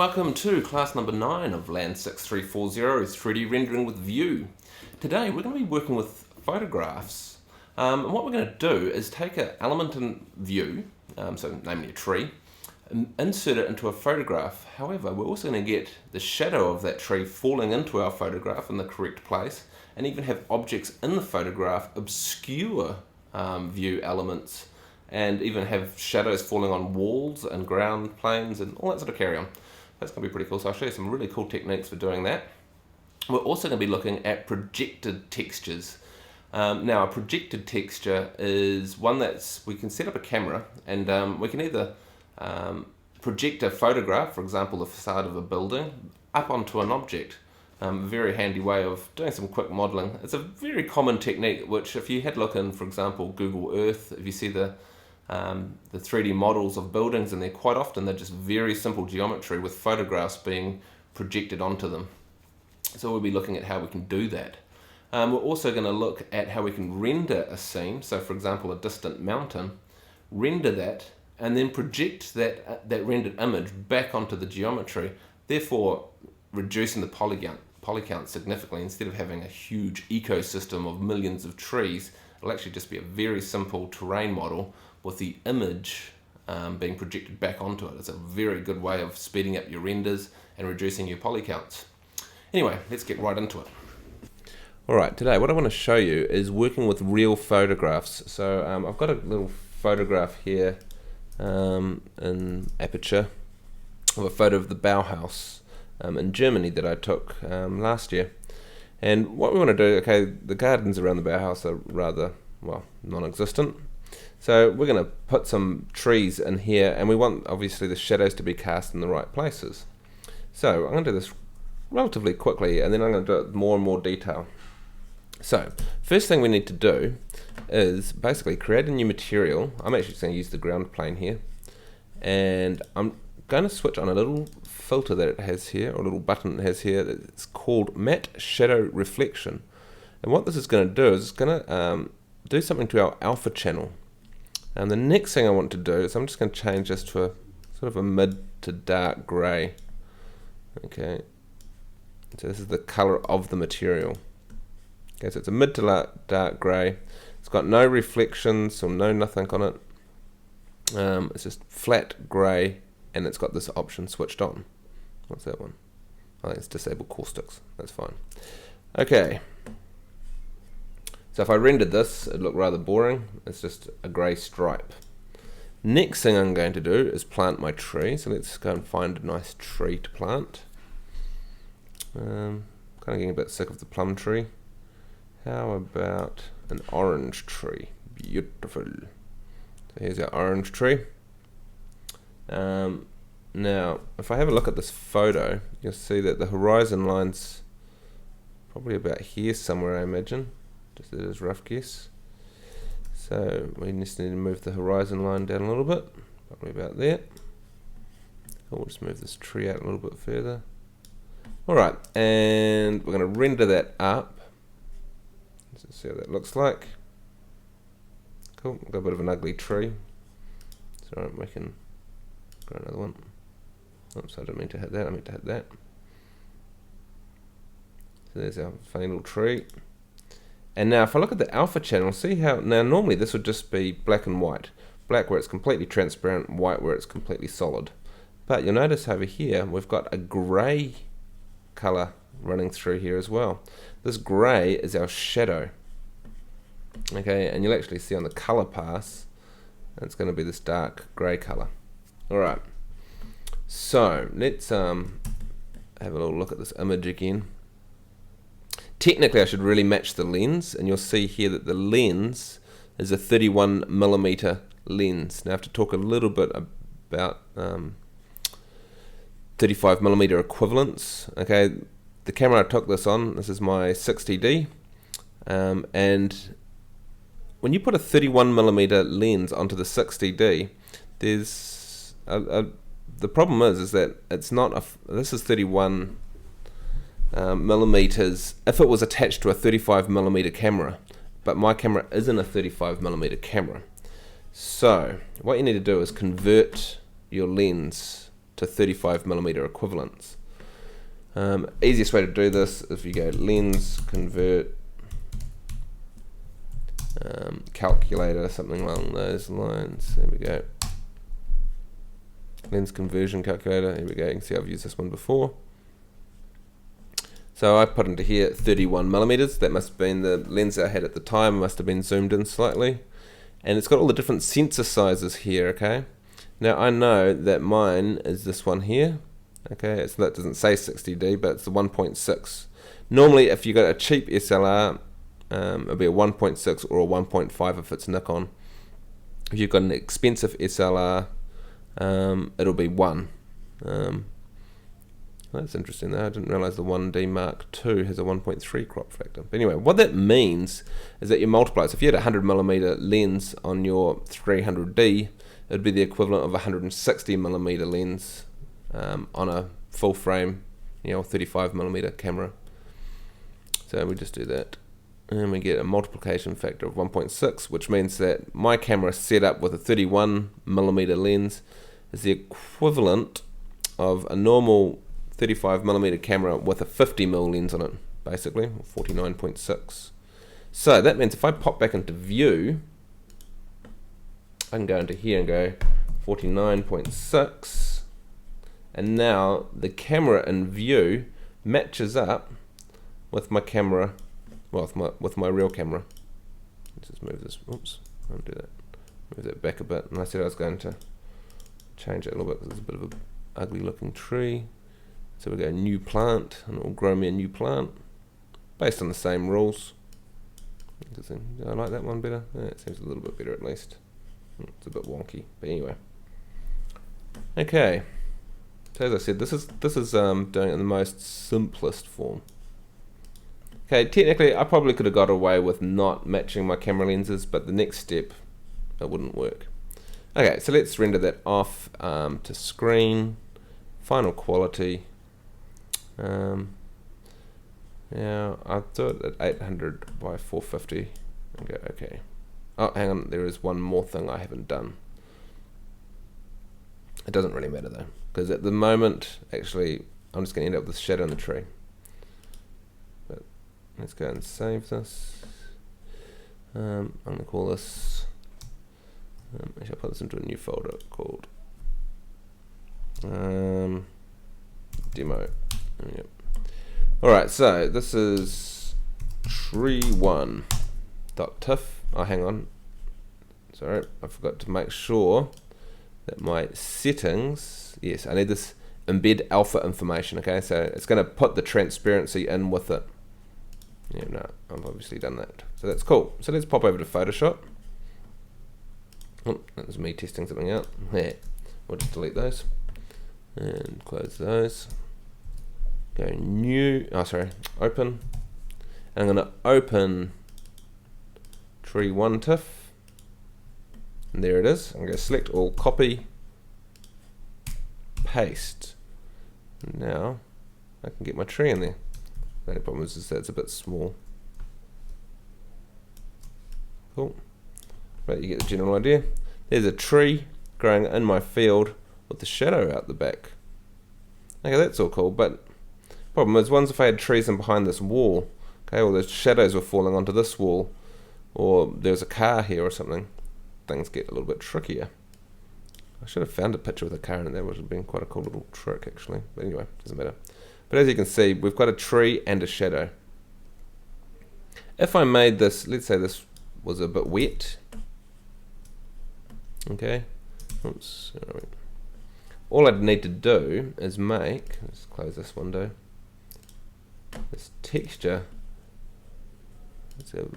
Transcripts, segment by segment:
welcome to class number 9 of Land 6340's 3D rendering with View. Today we're going to be working with photographs, and what we're going to do is take an element in View, so namely a tree, and insert it into a photograph. However, we're also going to get the shadow of that tree falling into our photograph in the correct place, and even have objects in the photograph obscure View elements, and even have shadows falling on walls and ground planes and all that sort of carry on. That's going to be pretty cool, so I'll show you some really cool techniques for doing that. We're also going to be looking at projected textures. Now, a projected texture is one we can set up a camera, and we can either project a photograph, for example the facade of a building, up onto an object. A very handy way of doing some quick modelling. It's a very common technique which, if you had a look in, for example, Google Earth, if you see the 3D models of buildings, and quite often they're just very simple geometry with photographs being projected onto them. So we'll be looking at how we can do that. We're also going to look at how we can render a scene, so for example a distant mountain, render that and then project that rendered image back onto the geometry, therefore reducing the poly count significantly. Instead of having a huge ecosystem of millions of trees, it'll actually just be a very simple terrain model with the image being projected back onto it. It's a very good way of speeding up your renders and reducing your poly counts. Anyway, let's get right into it. Alright, today what I want to show you is working with real photographs. So I've got a little photograph here in Aperture of a photo of the Bauhaus in Germany that I took last year. And what we want to do, okay, the gardens around the Bauhaus are rather, well, non-existent. So we're going to put some trees in here, and we want obviously the shadows to be cast in the right places. So I'm going to do this relatively quickly, and then I'm going to do it with more and more detail. So first thing we need to do is basically create a new material. I'm actually going to use the ground plane here, and I'm going to switch on a little filter that it has here, or a little button it has here. It's called Matte Shadow Reflection, and what this is going to do is it's going to do something to our alpha channel. And the next thing I want to do is I'm just going to change this to a sort of a mid to dark grey. Okay, so this is the colour of the material. Okay, so it's a mid to dark grey. It's got no reflections or no nothing on it. It's just flat grey, and it's got this option switched on. What's that one? I think it's disable caustics. That's fine. Okay. So if I rendered this, it'd look rather boring. It's just a grey stripe. Next thing I'm going to do is plant my tree. So let's go and find a nice tree to plant. Kind of getting a bit sick of the plum tree. How about an orange tree? Beautiful. So here's our orange tree. Now, if I have a look at this photo, you'll see that the horizon line's probably about here somewhere, I imagine. Just as a rough guess. So we just need to move the horizon line down a little bit, probably about there. We'll just move this tree out a little bit further. Alright, and we're going to render that up. Let's see how that looks like. Cool, got a bit of an ugly tree. It's alright, we can grow another one. Oops, I didn't mean to hit that, I meant to hit that. So there's our funny little tree. And now if I look at the alpha channel, see how, now normally this would just be black and white. Black where it's completely transparent, white where it's completely solid. But you'll notice over here, we've got a grey colour running through here as well. This grey is our shadow. Okay, and you'll actually see on the colour pass, it's going to be this dark grey colour. Alright, so let's have a little look at this image again. Technically I should really match the lens, and you'll see here that the lens is a 31mm lens. Now I have to talk a little bit about 35mm equivalents. Okay, the camera I took this on, this is my 60D, and when you put a 31mm lens onto the 60D, there's the problem is that it's not this is 31 millimeters if it was attached to a 35mm camera, but my camera isn't a 35mm camera. So what you need to do is convert your lens to to 35mm equivalents. Easiest way to do this, if you go lens convert calculator, something along those lines. There we go. Lens conversion calculator. Here we go. You can see I've used this one before. So I put into here 31mm. That must have been the lens I had at the time. Must have been zoomed in slightly. And it's got all the different sensor sizes here, okay? Now I know that mine is this one here. Okay, so that doesn't say 60D, but it's the 1.6. Normally, if you got a cheap SLR, it'll be a 1.6 or a 1.5 if it's Nikon. If you've got an expensive SLR, it'll be 1. That's interesting though. I didn't realize the 1D Mark II has a 1.3 crop factor. But anyway, what that means is that you multiply. So if you had a 100mm lens on your 300D, it'd be the equivalent of a 160mm lens on a full frame, 35mm camera. So we just do that. And we get a multiplication factor of 1.6, which means that my camera set up with a 31mm lens is the equivalent of a normal 35mm camera with a 50mm lens on it, basically, 49.6. So that means if I pop back into view, I can go into here and go 49.6, and now the camera in view matches up with my camera, well, with my real camera. Let's just move this. Oops, I'll do that. Move that back a bit. And I said I was going to change it a little bit because it's a bit of an ugly looking tree. So we go new plant, and it will grow me a new plant based on the same rules. Do I like that one better? Yeah, it seems a little bit better at least. It's a bit wonky, but anyway. Okay. So as I said, this is doing it in the most simplest form. Okay, technically I probably could have got away with not matching my camera lenses, but the next step, it wouldn't work. Okay, so let's render that off to screen, final quality. Now I'll do it at 800 by 450 and go okay. Oh, hang on, there is one more thing I haven't done. It doesn't really matter though, because at the moment, actually, I'm just going to end up with shadow in the tree. But let's go and save this. I'm going to call this, actually I'll put this into a new folder called demo. Yep. Alright, so this is tree1.tiff. Oh, hang on. Sorry, I forgot to make sure that my settings, yes, I need this embed alpha information, okay? So it's going to put the transparency in with it. Yeah, no, I've obviously done that. So that's cool. So let's pop over to Photoshop. Oh, that was me testing something out. Yeah, we'll just delete those. And close those. Go new, open. And I'm going to open tree1.tiff. And there it is. I'm going to select all, copy, paste. And now I can get my tree in there. The only problem is that it's a bit small. Cool. But you get the general idea. There's a tree growing in my field with the shadow out the back. Okay, that's all cool, but problem is, once if I had trees in behind this wall, okay, or the shadows were falling onto this wall, or there's a car here or something, things get a little bit trickier. I should have found a picture with a car in it. That would have been quite a cool little trick actually, but anyway, doesn't matter. But as you can see, we've got a tree and a shadow. If I made this, let's say this was a bit wet, okay, oops, all I'd need to do is make, let's close this window, this texture,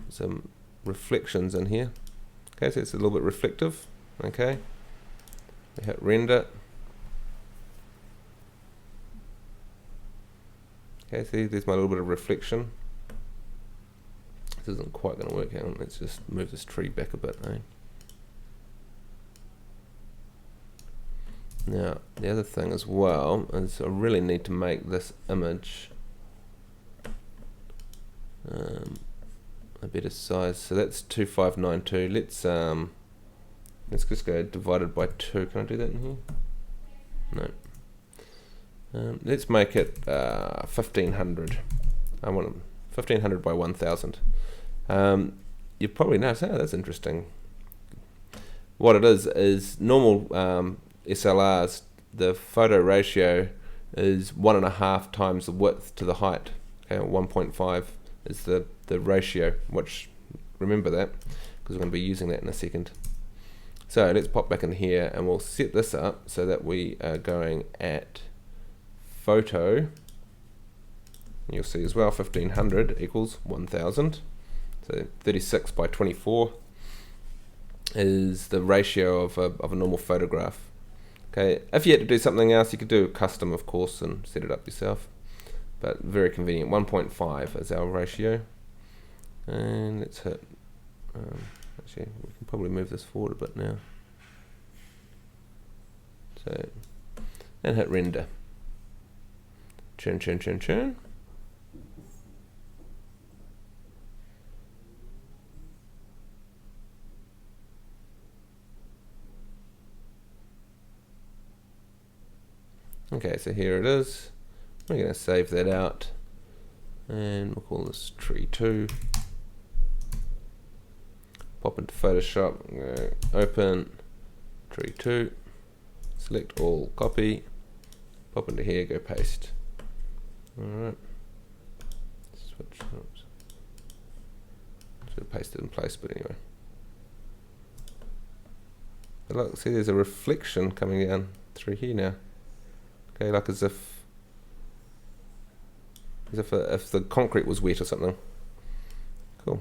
some reflections in here. Okay, so it's a little bit reflective. Okay, we hit render. Okay, see, there's my little bit of reflection. This isn't quite going to work out. Let's just move this tree back a bit. Now, the other thing as well is I really need to make this image a better size. So that's 2592. Let's just go divided by 2. Can I do that in here? No. Let's make it 1500. I want 1500 by 1000. You probably notice, oh, that's interesting. What it is normal SLRs, the photo ratio is 1.5 times the width to the height. Okay, 1.5 is the ratio, which, remember that, because we're going to be using that in a second. So let's pop back in here and we'll set this up so that we are going at photo. You'll see as well 1500 equals 1000. So 36 by 24 is the ratio of a normal photograph. Okay, if you had to do something else, you could do a custom, of course, and set it up yourself. But very convenient. 1.5 is our ratio. And let's hit. Actually, we can probably move this forward a bit now. So, and hit render. Churn. Okay, so here it is. We're going to save that out, and we'll call this tree 2. Pop into Photoshop, go open tree 2, select all, copy, pop into here, go paste. Alright, switch, oops. Should have pasted in place, but anyway. But look, see there's a reflection coming down through here now. Okay, like as if the concrete was wet or something. Cool.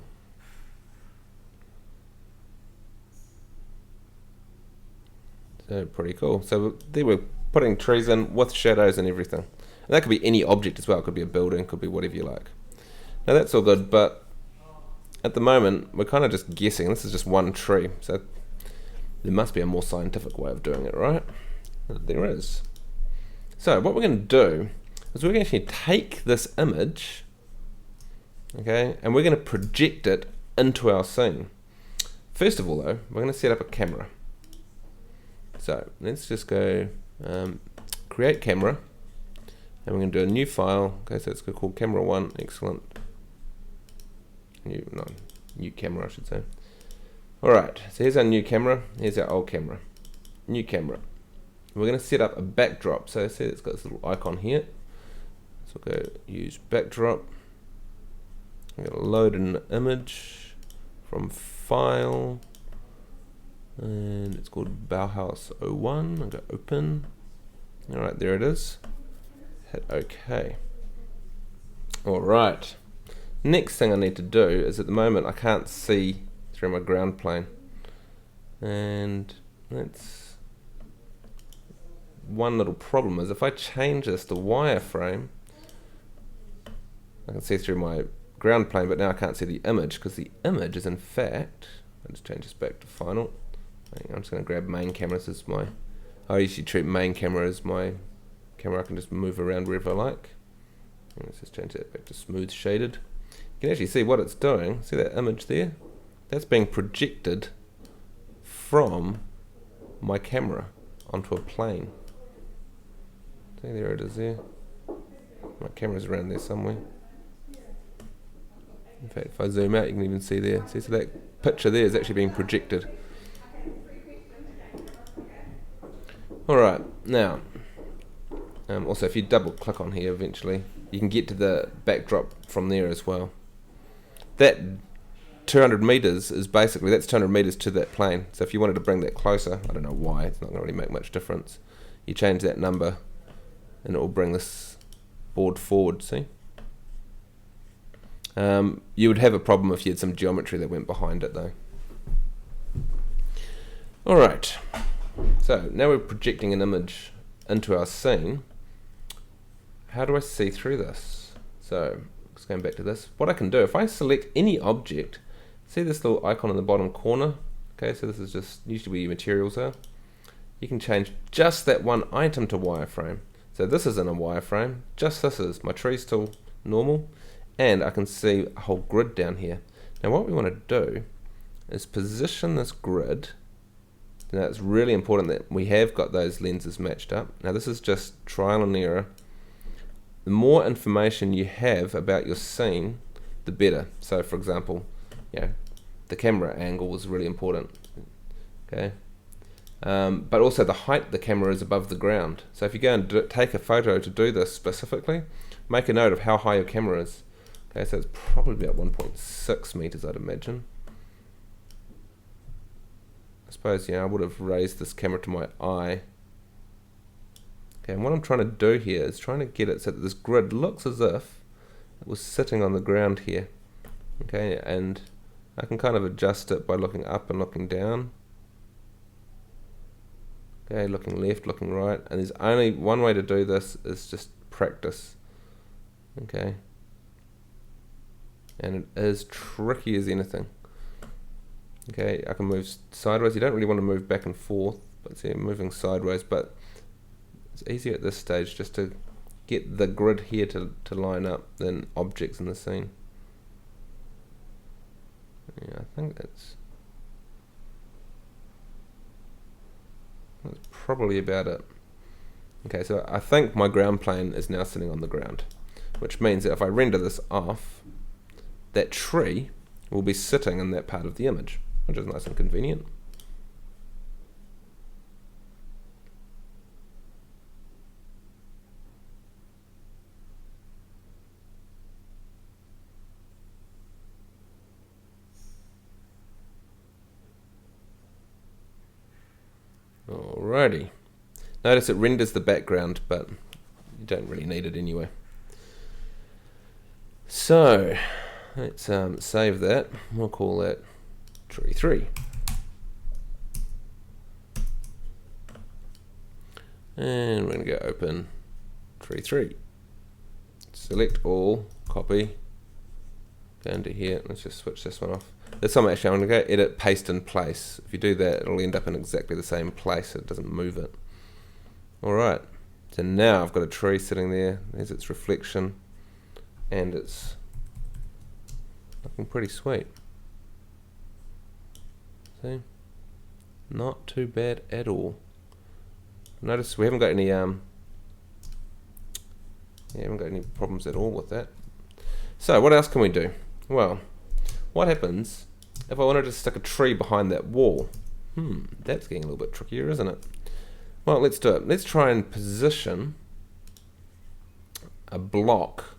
So pretty cool. So there we're putting trees in with shadows and everything. And that could be any object as well. It could be a building, could be whatever you like. Now that's all good, but at the moment we're kind of just guessing. This is just one tree, so there must be a more scientific way of doing it, right? There is. So what we're going to do is we're going to actually take this image, okay, and we're going to project it into our scene. First of all though, we're going to set up a camera. So let's just go create camera, and we're going to do a new file. Okay, so it's called camera 1, excellent. New camera I should say. Alright, so here's our new camera, here's our old camera. New camera. We're going to set up a backdrop. So see it's got this little icon here. So we'll go use backdrop. I'm going to load an image from file. And it's called Bauhaus 01. I'll go open. Alright, there it is. Hit OK. Alright. Next thing I need to do is at the moment I can't see through my ground plane. And let's... One little problem is if I change this to wireframe, I can see through my ground plane, but now I can't see the image because the image is in fact, I'll just change this back to final. I'm just going to grab main camera. This is my, I usually treat main camera as my camera I can just move around wherever I like. And let's just change that back to smooth shaded. You can actually see what it's doing. See that image there? That's being projected from my camera onto a plane. See, there it is there. My camera's around there somewhere. In fact, if I zoom out, you can even see there. See, so that picture there is actually being projected. Alright, now, also if you double click on here eventually, you can get to the backdrop from there as well. That 200 meters is basically, that's 200 meters to that plane. So if you wanted to bring that closer, I don't know why, it's not going to really make much difference. You change that number and it will bring this board forward, see? You would have a problem if you had some geometry that went behind it though. Alright, so now we're projecting an image into our scene. How do I see through this? So, just going back to this. What I can do, if I select any object, see this little icon in the bottom corner? Okay, so this is just usually where your materials are. You can change just that one item to wireframe. So this is in a wireframe, just this is. My tree's still normal, and I can see a whole grid down here. Now what we want to do is position this grid Now it's really important that we have got those lenses matched up. Now this is just trial and error. The more information you have about your scene, the better. So for example, the camera angle is really important. Okay, but also the height the camera is above the ground. So if you go and take a photo to do this specifically, make a note of how high your camera is. Okay, so it's probably about 1.6 meters, I'd imagine. I suppose, I would have raised this camera to my eye. Okay, and what I'm trying to do here is trying to get it so that this grid looks as if it was sitting on the ground here. Okay, and I can kind of adjust it by looking up and looking down. Okay, looking left, looking right, and there's only one way to do this, is just practice. Okay, and it is tricky as anything. Okay, I can move sideways. You don't really want to move back and forth, but see, I'm moving sideways, but it's easier at this stage just to get the grid here to line up than objects in the scene. Yeah, I think that's probably about it. Okay, so I think my ground plane is now sitting on the ground, which means that if I render this off, that tree will be sitting in that part of the image, which is nice and convenient. Alrighty. Notice it renders the background, but you don't really need it anyway. So let's save that. We'll call that tree 3. And we're going to go open tree 3. Select all, copy, go into here. Let's just switch this one off. This time actually I'm going to go edit paste in place. If you do that, it'll end up in exactly the same place, so it doesn't move it. Alright, so now I've got a tree sitting there. There's its reflection, and it's looking pretty sweet. See? Not too bad at all. Notice we haven't got any problems at all with that. So what else can we do? Well, what happens if I wanted to stick a tree behind that wall? That's getting a little bit trickier, isn't it? Well, let's do it. Let's try and position a block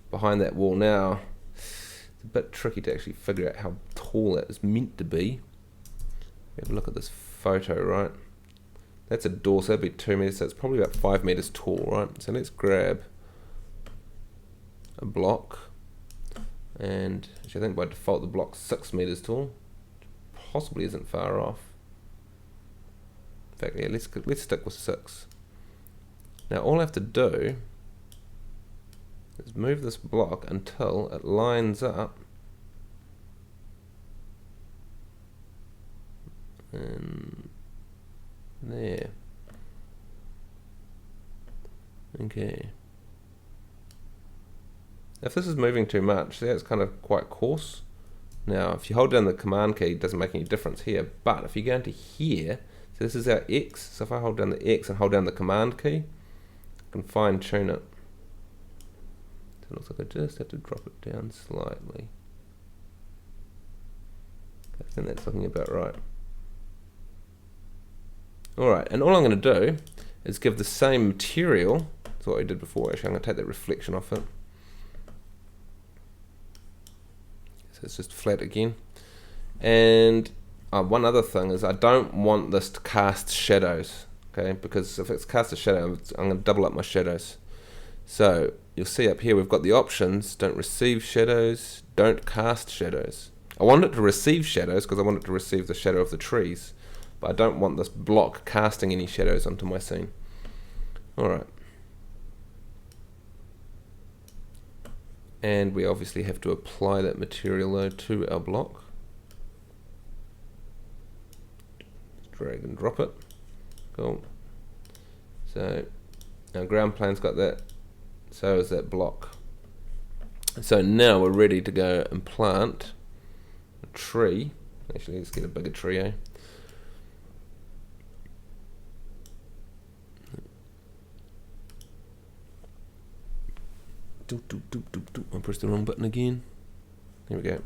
behind that wall. Now, it's a bit tricky to actually figure out how tall that is meant to be. Have a look at this photo, right? That's a door, so that'd be 2 meters, so it's probably about 5 meters tall, right? So let's grab a block, and actually I think by default the block's 6 meters tall. Possibly isn't far off. In fact, yeah, let's stick with 6. Now all I have to do is move this block until it lines up and there. Okay. If this is moving too much, see, it's kind of quite coarse. Now, if you hold down the command key, it doesn't make any difference here. But if you go into here, so this is our X. So if I hold down the X and hold down the command key, I can fine tune it. So it looks like I just have to drop it down slightly. I think that's looking about right. Alright, and all I'm going to do is give the same material. That's what I did before. Actually, I'm going to take that reflection off it. So it's just flat again. And one other thing is I don't want this to cast shadows. Okay, because if it's cast a shadow, I'm going to double up my shadows. So you'll see up here we've got the options: don't receive shadows, don't cast shadows. I want it to receive shadows because I want it to receive the shadow of the trees. But I don't want this block casting any shadows onto my scene. Alright. And we obviously have to apply that material though to our block. Drag and drop it. Cool. So our ground plane's got that. So is that block. So now we're ready to go and plant a tree. Actually, let's get a bigger tree, eh? I pressed the wrong button again. There we go.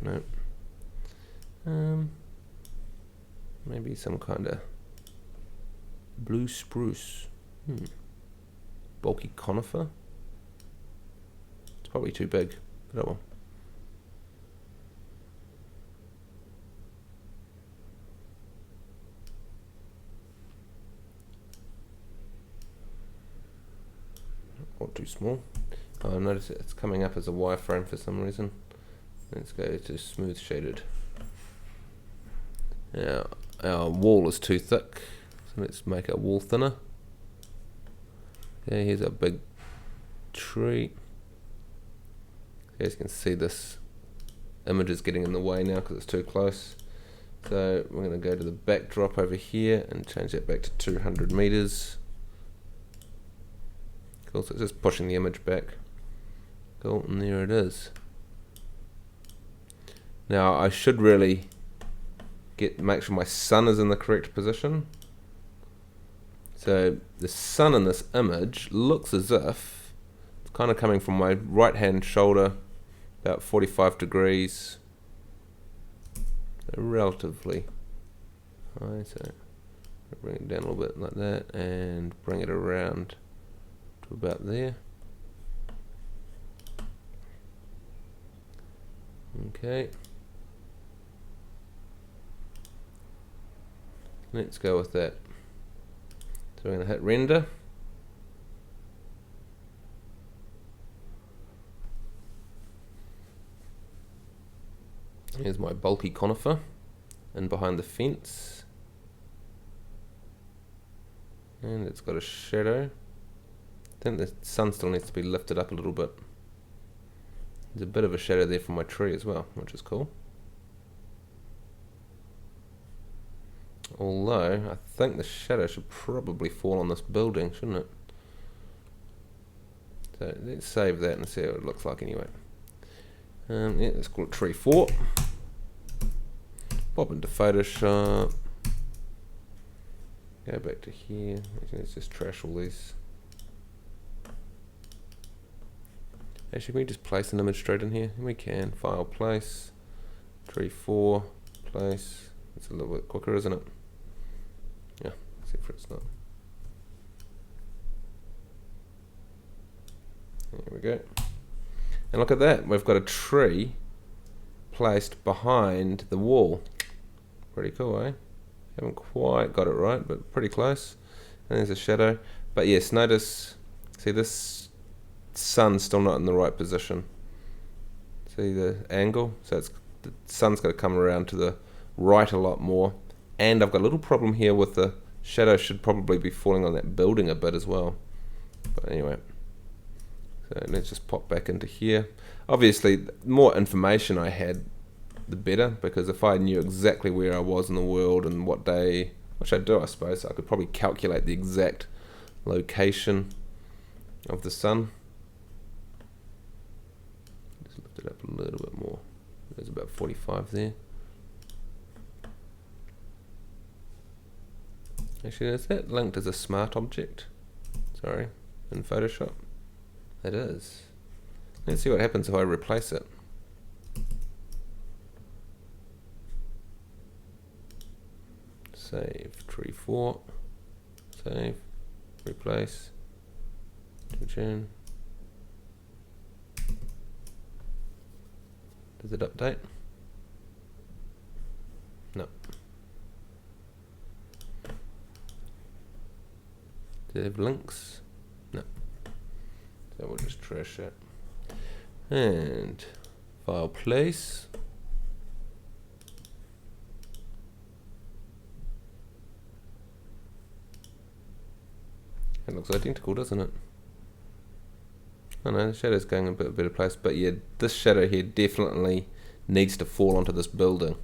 No. Maybe some kind of blue spruce. Bulky conifer. It's probably too big, but oh well. Or too small. Oh, notice it's coming up as a wireframe for some reason. Let's go to smooth shaded. Now our wall is too thick, so let's make our wall thinner. Okay, here's a big tree. As you can see, this image is getting in the way now because it's too close. So we're going to go to the backdrop over here and change that back to 200 meters. Cool, so it's just pushing the image back. Cool, and there it is. Now I should really make sure my sun is in the correct position. So the sun in this image looks as if it's kind of coming from my right hand shoulder, about 45 degrees. So relatively high, so bring it down a little bit like that and bring it around to about there. Okay. Let's go with that. So we're going to hit render. Here's my bulky conifer and behind the fence. And it's got a shadow. I think the sun still needs to be lifted up a little bit. There's a bit of a shadow there from my tree as well, which is cool. Although, I think the shadow should probably fall on this building, shouldn't it? So let's save that and see what it looks like anyway. Yeah, let's call it tree 4. Pop into Photoshop. Go back to here. Let's just trash all these. Actually, can we just place an image straight in here? We can. File, place. Tree 4, place. It's a little bit quicker, isn't it? Yeah, except for it's not. There we go. And look at that, we've got a tree placed behind the wall. Pretty cool, eh? Haven't quite got it right, but pretty close. And there's a shadow. But yes, notice, see this sun's still not in the right position. See the angle? So the sun's got to come around to the right a lot more. And I've got a little problem here with the shadow should probably be falling on that building a bit as well. But anyway, so let's just pop back into here. Obviously, the more information I had, the better, because if I knew exactly where I was in the world and what day, which I do I suppose, I could probably calculate the exact location of the sun. Just lift it up a little bit more. There's about 45 there. Actually, is that linked as a smart object? Sorry, in Photoshop? It is. Let's see what happens if I replace it. Save, tree 4. Save, replace, return. Does it update? No. Do they have links? No. So we'll just trash that. And file, place. It looks identical, doesn't it? I know the shadow's going a bit better place, but yeah, this shadow here definitely needs to fall onto this building.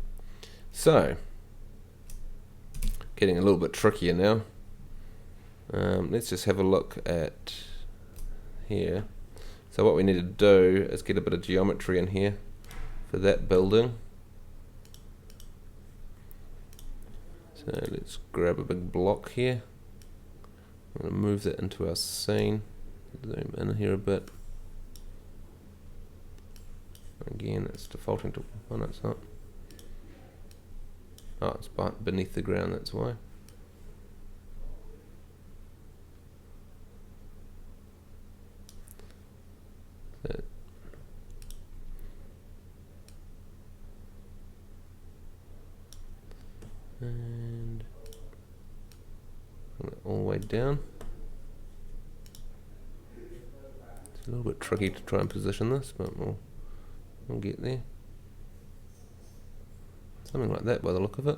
So, getting a little bit trickier now. Let's just have a look at here. So what we need to do is get a bit of geometry in here for that building. So let's grab a big block here. I'm going to move that into our scene. Zoom in here a bit. Again, it's defaulting to, oh no, it's not. Oh, it's beneath the ground, that's why. And bring it all the way down. It's a little bit tricky to try and position this, but we'll get there. Something like that by the look of it.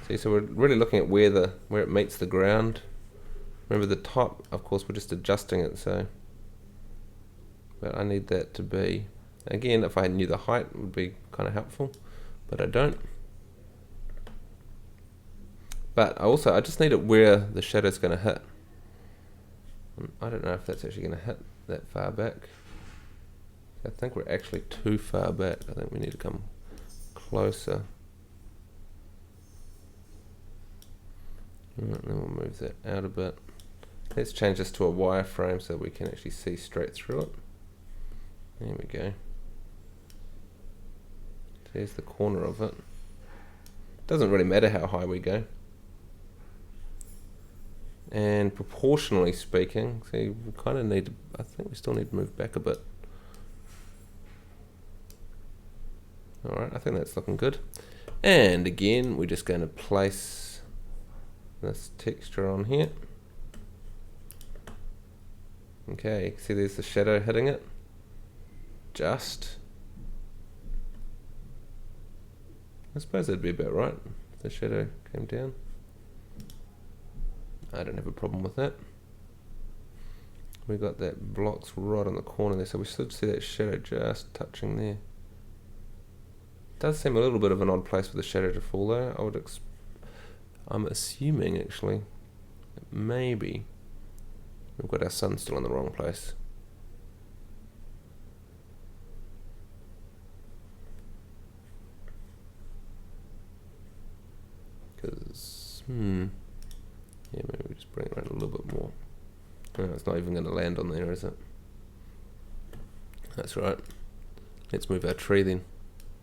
See, so we're really looking at where it meets the ground. Remember the top, of course, we're just adjusting it, so. But I need that to be, again, if I knew the height, it would be kind of helpful, but I don't. But I just need it where the shadow's going to hit. I don't know if that's actually going to hit that far back. I think we're actually too far back. I think we need to come closer. Right, then we'll move that out a bit. Let's change this to a wireframe so we can actually see straight through it. There we go. There's the corner of it. Doesn't really matter how high we go. And proportionally speaking, see, we kind of need to, I think we still need to move back a bit. Alright, I think that's looking good. And again, we're just going to place this texture on here. Okay, see there's the shadow hitting it. Just. I suppose that'd be about right if the shadow came down. I don't have a problem with that. We got that blocks right on the corner there, so we should see that shadow just touching there. Does seem a little bit of an odd place for the shadow to fall though. I'm assuming actually that maybe we've got our sun still in the wrong place. Because yeah, maybe we just bring it around a little bit more. Oh, it's not even going to land on there, is it? That's right. Let's move our tree then,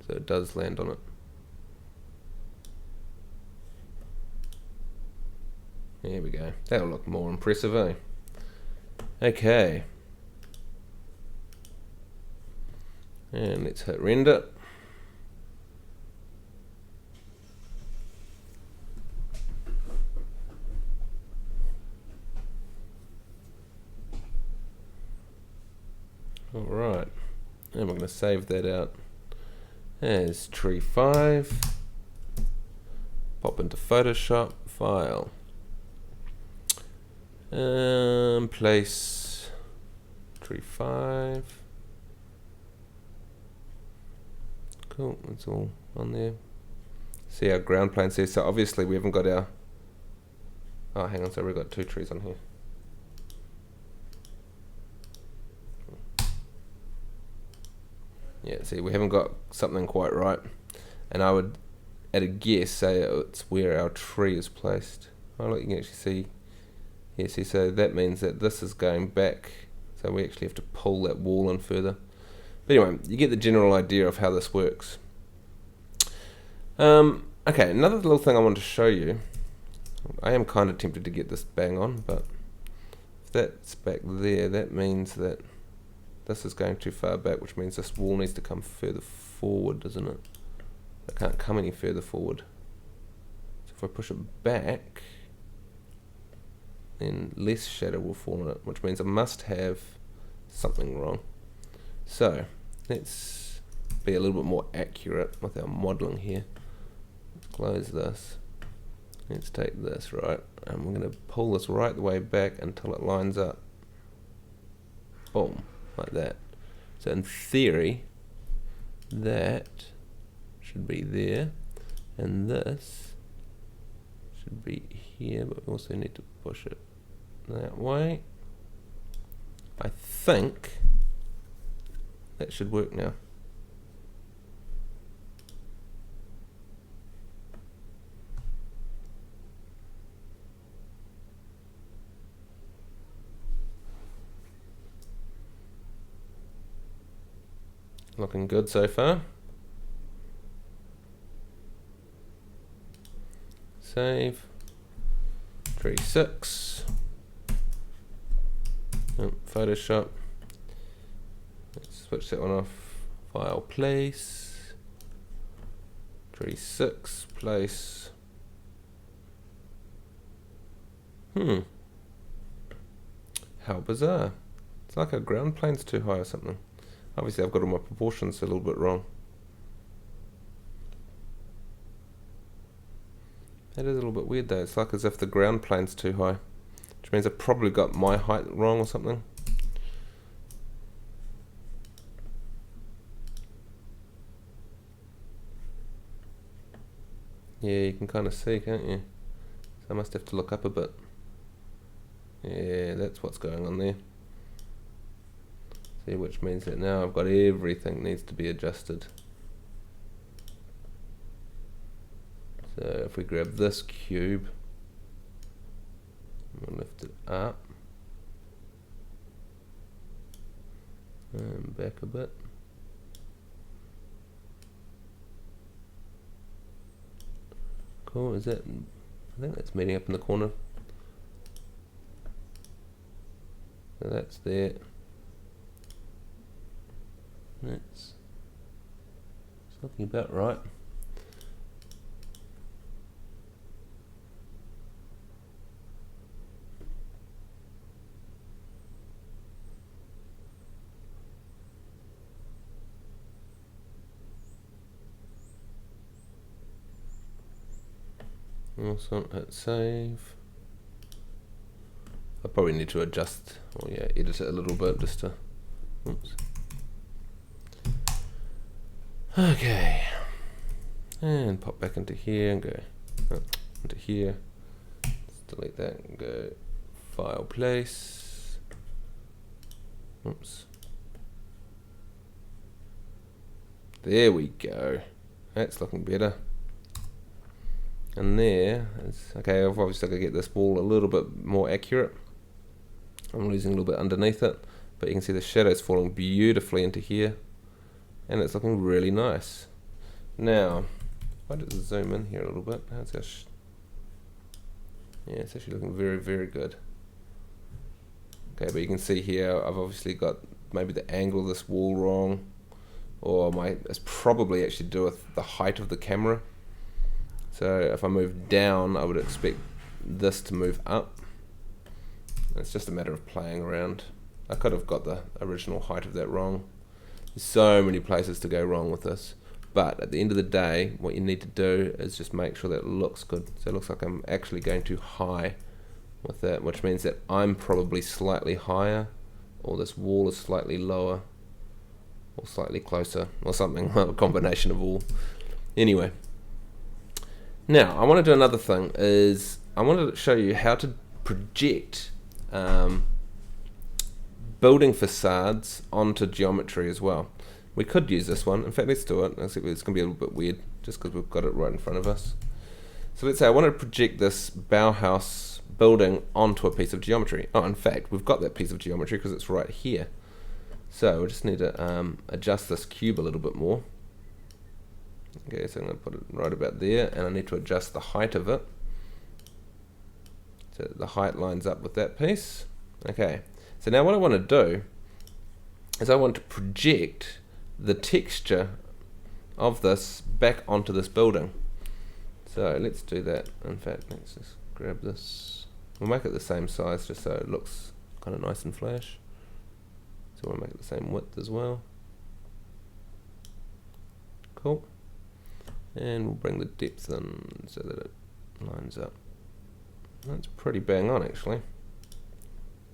so it does land on it. There we go. That'll look more impressive, eh? Okay. And let's hit render. Alright, and we're going to save that out as tree 5, pop into Photoshop, file, place tree 5, cool, it's all on there. See our ground planes there, so obviously we haven't got our, oh hang on, so we've got 2 trees on here. Yeah, see, we haven't got something quite right. And I would, at a guess, say it's where our tree is placed. Oh, look, you can actually see, yeah, see, so that means that this is going back. So we actually have to pull that wall in further. But anyway, you get the general idea of how this works. Okay, another little thing I want to show you. I am kind of tempted to get this bang on, but if that's back there, that means that this is going too far back, which means this wall needs to come further forward, doesn't it? It can't come any further forward. So if I push it back, then less shadow will fall on it, which means I must have something wrong. So let's be a little bit more accurate with our modeling here. Let's close this. Let's take this, right, and we're going to pull this right the way back until it lines up. Boom. Like that. So in theory, that should be there, and this should be here, but we also need to push it that way. I think that should work now. Looking good so far. Save. Tree 6. Oh, Photoshop. Let's switch that one off. File place. Tree 6 place. How bizarre. It's like our ground plane's too high or something. Obviously I've got all my proportions a little bit wrong. That is a little bit weird though. It's like as if the ground plane's too high, which means I've probably got my height wrong or something. Yeah, you can kind of see, can't you? So I must have to look up a bit. Yeah, that's what's going on there. See, which means that now I've got everything needs to be adjusted. So if we grab this cube, we'll lift it up and back a bit. Cool, is that, I think that's meeting up in the corner. So that's there. It's looking about right. Awesome, hit save. I probably need to adjust, or yeah, edit it a little bit just to, oops. Okay, and pop back into here and go into here. Let's delete that and go file place. Oops. There we go. That's looking better. And there is, okay, I've obviously got to get this wall a little bit more accurate. I'm losing a little bit underneath it, but you can see the shadows falling beautifully into here, and it's looking really nice. Now, if I just zoom in here a little bit, how's our yeah, it's actually looking very, very good. Okay, but you can see here, I've obviously got maybe the angle of this wall wrong, or it's probably actually to do with the height of the camera. So if I move down, I would expect this to move up. It's just a matter of playing around. I could have got the original height of that wrong. There's so many places to go wrong with this. But at the end of the day, what you need to do is just make sure that it looks good. So it looks like I'm actually going too high with that, which means that I'm probably slightly higher, or this wall is slightly lower, or slightly closer, or something, a combination of all. Anyway. Now, I want to do another thing, is I wanted to show you how to project building facades onto geometry as well. We could use this one. In fact, let's do it. It's going to be a little bit weird, just because we've got it right in front of us. So let's say I want to project this Bauhaus building onto a piece of geometry. Oh, in fact, we've got that piece of geometry because it's right here. So we just need to adjust this cube a little bit more. Okay, so I'm going to put it right about there, and I need to adjust the height of it so the height lines up with that piece. Okay, so now what I want to do is I want to project the texture of this back onto this building. So let's do that. In fact, let's just grab this. We'll make it the same size just so it looks kind of nice and flash. So we'll make it the same width as well. Cool. And we'll bring the depth in so that it lines up. That's pretty bang on, actually.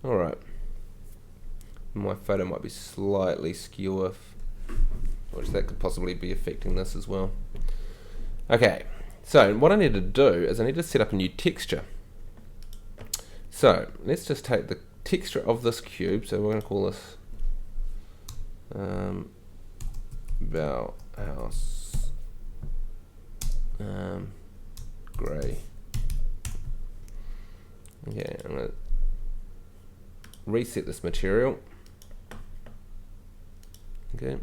Alright. My photo might be slightly skew, which that could possibly be affecting this as well. Okay, so what I need to do is I need to set up a new texture. So let's just take the texture of this cube. So we're going to call this Bauhaus grey. Okay, I'm going to reset this material. Okay,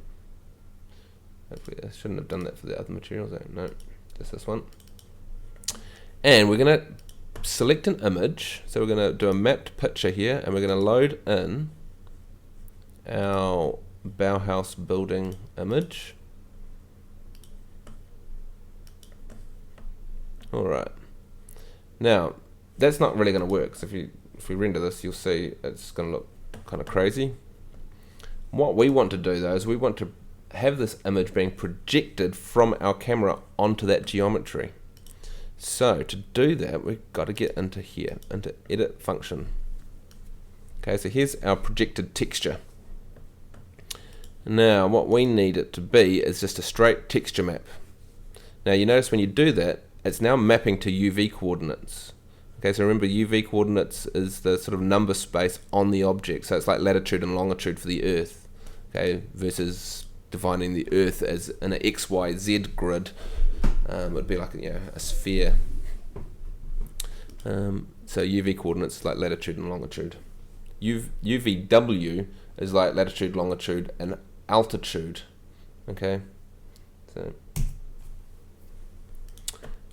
Hopefully I shouldn't have done that for the other materials. No, just this one. And we're going to select an image. So we're going to do a mapped picture here, and we're going to load in our Bauhaus building image. Alright. Now, that's not really going to work. So if we render this, you'll see it's going to look kind of crazy. What we want to do though is we want to have this image being projected from our camera onto that geometry. So to do that, we've got to get into here, into edit function. Okay, so here's our projected texture. Now what we need it to be is just a straight texture map. Now you notice when you do that, it's now mapping to UV coordinates. Okay, so remember UV coordinates is the sort of number space on the object, so it's like latitude and longitude for the Earth. Okay, versus defining the Earth as in an X, Y, Z grid, it would be like a sphere. So UV coordinates is like latitude and longitude. UVW is like latitude, longitude, and altitude. Okay, so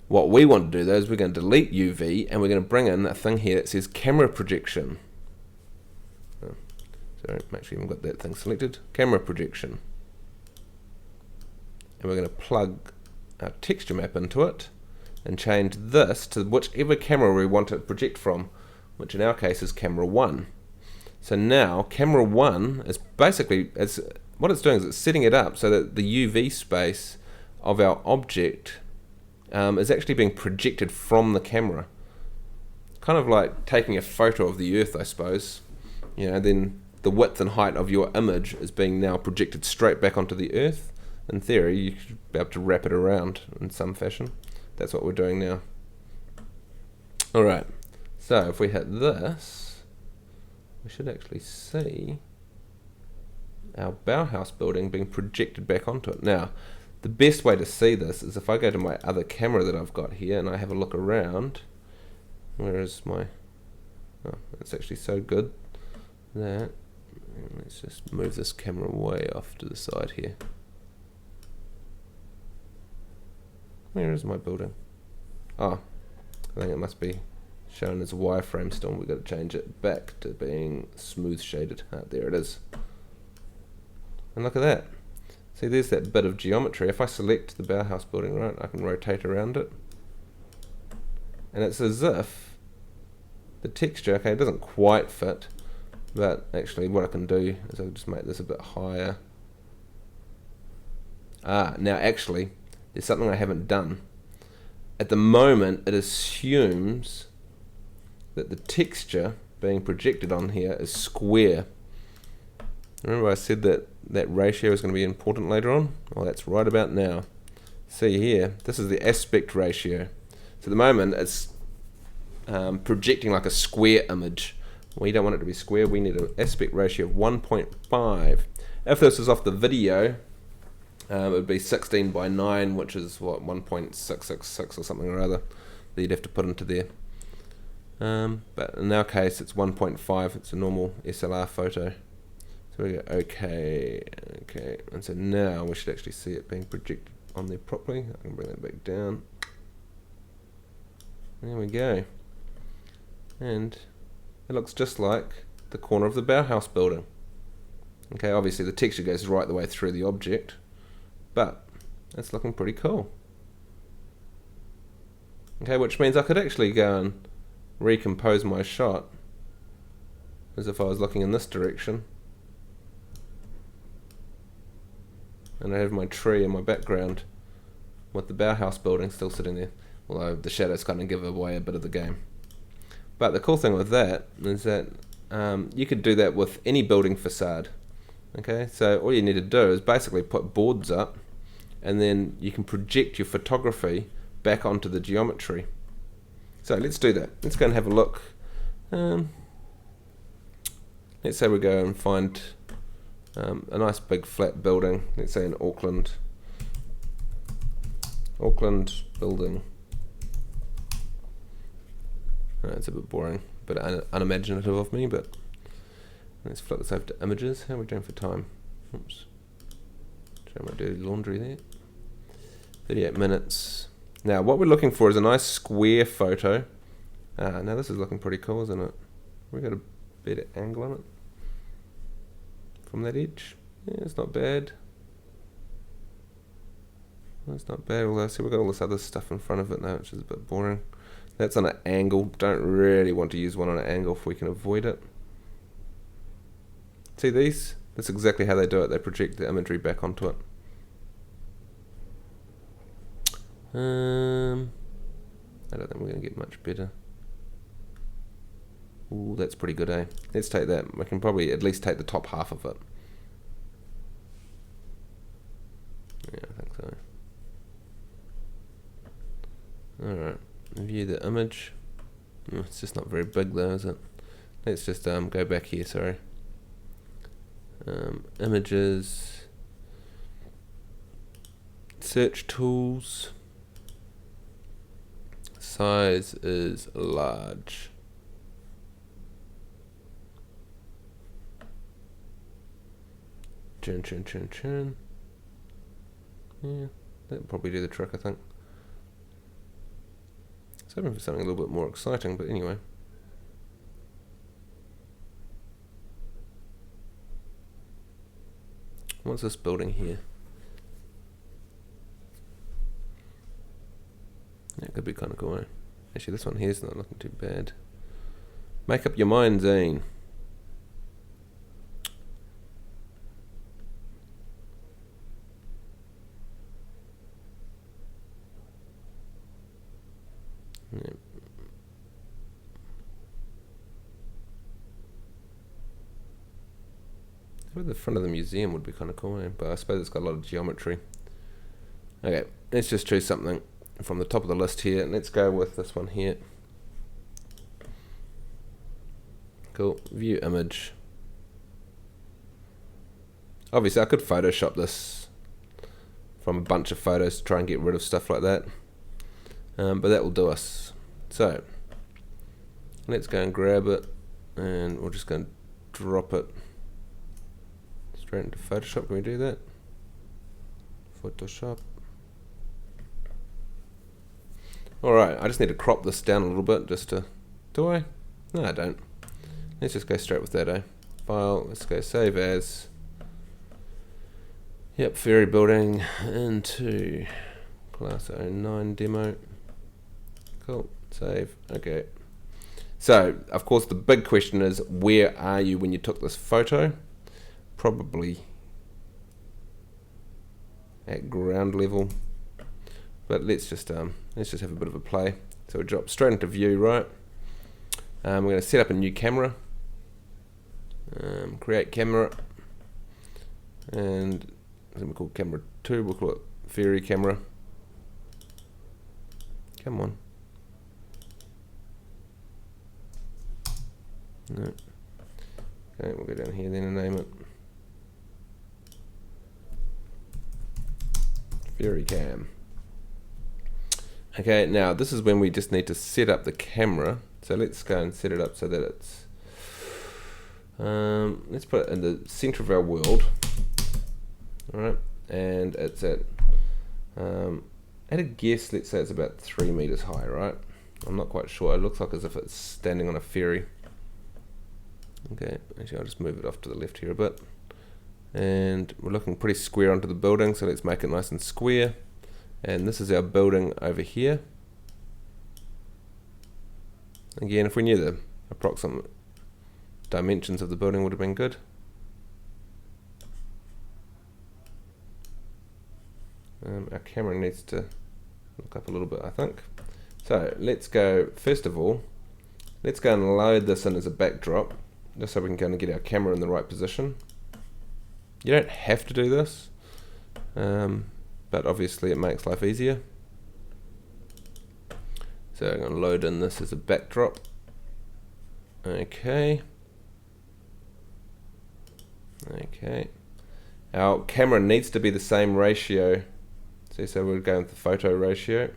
what we want to do though is we're going to delete UV and we're going to bring in a thing here that says camera projection. Sorry, make sure you haven't got that thing selected. Camera projection. And we're going to plug our texture map into it and change this to whichever camera we want it to project from, which in our case is camera 1. So now camera 1 is basically, what it's doing is it's setting it up so that the UV space of our object is actually being projected from the camera. Kind of like taking a photo of the Earth, I suppose. Then the width and height of your image is being now projected straight back onto the Earth. In theory, you should be able to wrap it around in some fashion. That's what we're doing now. Alright, so if we hit this, we should actually see our Bauhaus building being projected back onto it. Now, the best way to see this is if I go to my other camera that I've got here and I have a look around. Where is my... Oh, it's actually so good that... Let's just move this camera way off to the side here. Where is my building? Oh, I think it must be shown as a wireframe still. We've got to change it back to being smooth shaded. There it is. And look at that. See, there's that bit of geometry. If I select the Bauhaus building, right, I can rotate around it. And it's as if the texture, okay, it doesn't quite fit, but actually what I can do is I can just make this a bit higher. Now actually, there's something I haven't done. At the moment, it assumes that the texture being projected on here is square. Remember I said that that ratio is going to be important later on? Well, that's right about now. See here, this is the aspect ratio. So at the moment, it's projecting like a square image. We don't want it to be square, we need an aspect ratio of 1.5. If this was off the video, it would be 16 by 9, which is what, 1.666 or something or other that you'd have to put into there. But in our case, it's 1.5. It's a normal SLR photo. So we go okay, and so now we should actually see it being projected on there properly. I can bring that back down. There we go. And it looks just like the corner of the Bauhaus building. Okay, obviously the texture goes right the way through the object, but it's looking pretty cool. Okay, which means I could actually go and recompose my shot as if I was looking in this direction. And I have my tree in my background with the Bauhaus building still sitting there, although the shadows kind of give away a bit of the game. But the cool thing with that is that you could do that with any building facade. Okay, so all you need to do is basically put boards up, and then you can project your photography back onto the geometry. So let's do that. Let's go and have a look. Let's say we go and find a nice big flat building, let's say in Auckland building. It's a bit boring, but unimaginative of me, but let's flip this over to images. How are we doing for time? Oops. Show my dirty laundry there. 38 minutes. Now what we're looking for is a nice square photo. Now this is looking pretty cool, isn't it? We've got a better angle on it from that edge. Yeah, it's not bad. It's not bad, although see we've got all this other stuff in front of it now, which is a bit boring. That's on an angle. Don't really want to use one on an angle if we can avoid it. See these? That's exactly how they do it. They project the imagery back onto it. I don't think we're going to get much better. Ooh, that's pretty good, eh? Let's take that. We can probably at least take the top half of it. Yeah, I think so. Alright, view the image. Oh, it's just not very big though, is it? Let's just go back here, sorry. Images, search tools, size is large. Churn. Yeah, that'll probably do the trick, I think. I was hoping for something a little bit more exciting, but anyway. What's this building here? That could be kind of cool, eh? Actually, this one here's not looking too bad. Make up your mind, Zane. Yeah. The front of the museum would be kind of cool, eh? But I suppose it's got a lot of geometry. Okay, let's just choose something from the top of the list here, and let's go with this one here. Cool, view image. Obviously I could Photoshop this from a bunch of photos to try and get rid of stuff like that, but that will do us. So let's go and grab it, and we're just going to drop it straight into Photoshop. Can we do that? Photoshop. Alright, I just need to crop this down a little bit just to... Do I? No, I don't. Let's just go straight with that, eh? File, let's go save as. Yep, ferry building into class 09 demo. Cool, save, okay. So, of course the big question is, where are you when you took this photo? Probably at ground level, but let's just have a bit of a play. So we drop straight into view, right? We're going to set up a new camera, create camera, and we call camera 2. We'll call it ferry camera. Come on. No. Okay, we'll go down here then and name it Ferry Cam. Okay, now this is when we just need to set up the camera. So let's go and set it up so that it's let's put it in the center of our world. Alright, and it's at a guess, let's say it's about 3 meters high, right? I'm not quite sure. It looks like as if it's standing on a ferry. Okay, actually I'll just move it off to the left here a bit. And we're looking pretty square onto the building, so let's make it nice and square. And this is our building over here. Again, if we knew the approximate dimensions of the building would have been good. Our camera needs to look up a little bit, I think. So let's go, first of all, let's go and load this in as a backdrop, just so we can kind of get our camera in the right position. You don't have to do this, but obviously it makes life easier. So I'm going to load in this as a backdrop. Okay. Okay. Our camera needs to be the same ratio. So we're going with the photo ratio.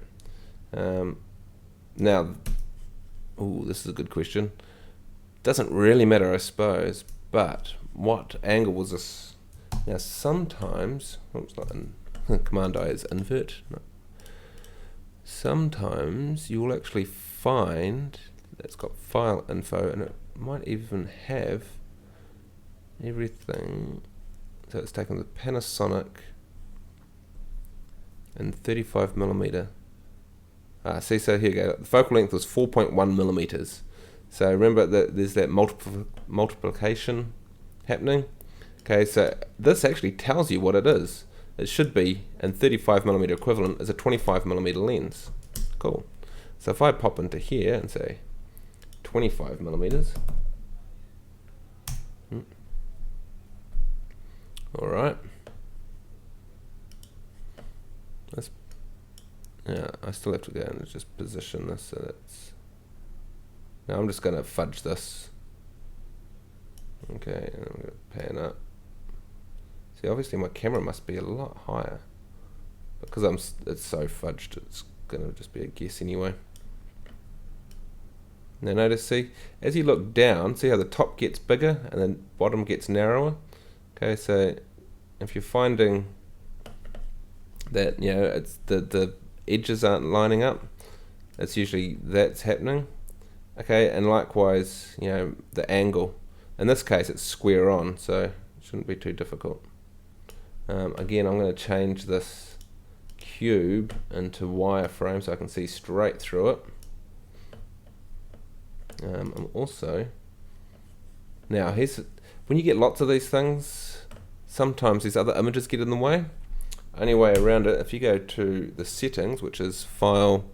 Now, ooh, this is a good question. Doesn't really matter, I suppose, but what angle was this Now sometimes, oops, not in, Command I is invert. No. Sometimes you will actually find that it's got file info, and it might even have everything. So it's taken the Panasonic and 35mm. See, so here you go. The focal length was 4.1 millimeters. So remember that there's that multiplication happening. Okay, so this actually tells you what it is. It should be, and 35mm equivalent is a 25mm lens. Cool. So if I pop into here and say 25mm. Alright. Yeah, I still have to go and just position this so that's... Now I'm just going to fudge this. Okay, and I'm going to pan up. See, obviously my camera must be a lot higher. Because it's so fudged, it's going to just be a guess anyway. Now notice, see, as you look down, see how the top gets bigger and the bottom gets narrower? Okay, so if you're finding that, you know, it's the edges aren't lining up, it's usually that's happening. Okay, and likewise, you know, the angle. In this case, it's square on, so it shouldn't be too difficult. Again, I'm going to change this cube into wireframe so I can see straight through it. I'm also, now here's, when you get lots of these things, sometimes these other images get in the way. Only way around it, if you go to the settings, which is file,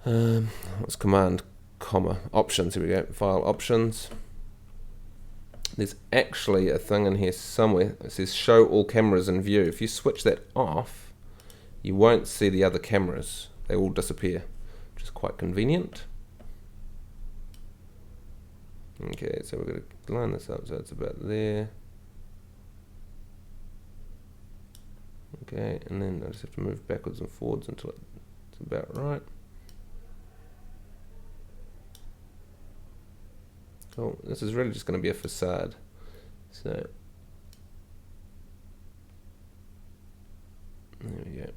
what's command, comma, options, here we go, file options. There's actually a thing in here somewhere that says show all cameras in view. If you switch that off, you won't see the other cameras. They all disappear, which is quite convenient. Okay, so we're going to line this up so it's about there. Okay, and then I just have to move backwards and forwards until it's about right. Cool. This is really just going to be a facade. So there we go.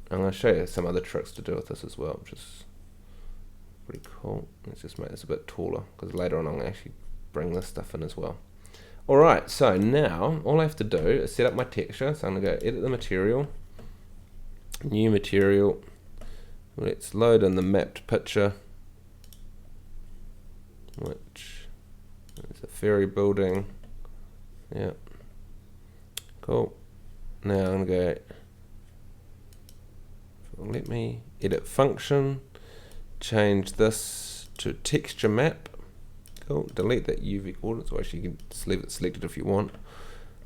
I'm going to show you some other tricks to do with this as well, which is pretty cool. Let's just make this a bit taller because later on I'm going to actually bring this stuff in as well. Alright, so now all I have to do is set up my texture. So I'm going to go edit the material, new material. Let's load in the mapped picture, which is a ferry building. Yeah, cool. Now I'm going to go, let me edit function, change this to texture map. Cool. Delete that UV coordinates, or actually you can just leave it selected if you want,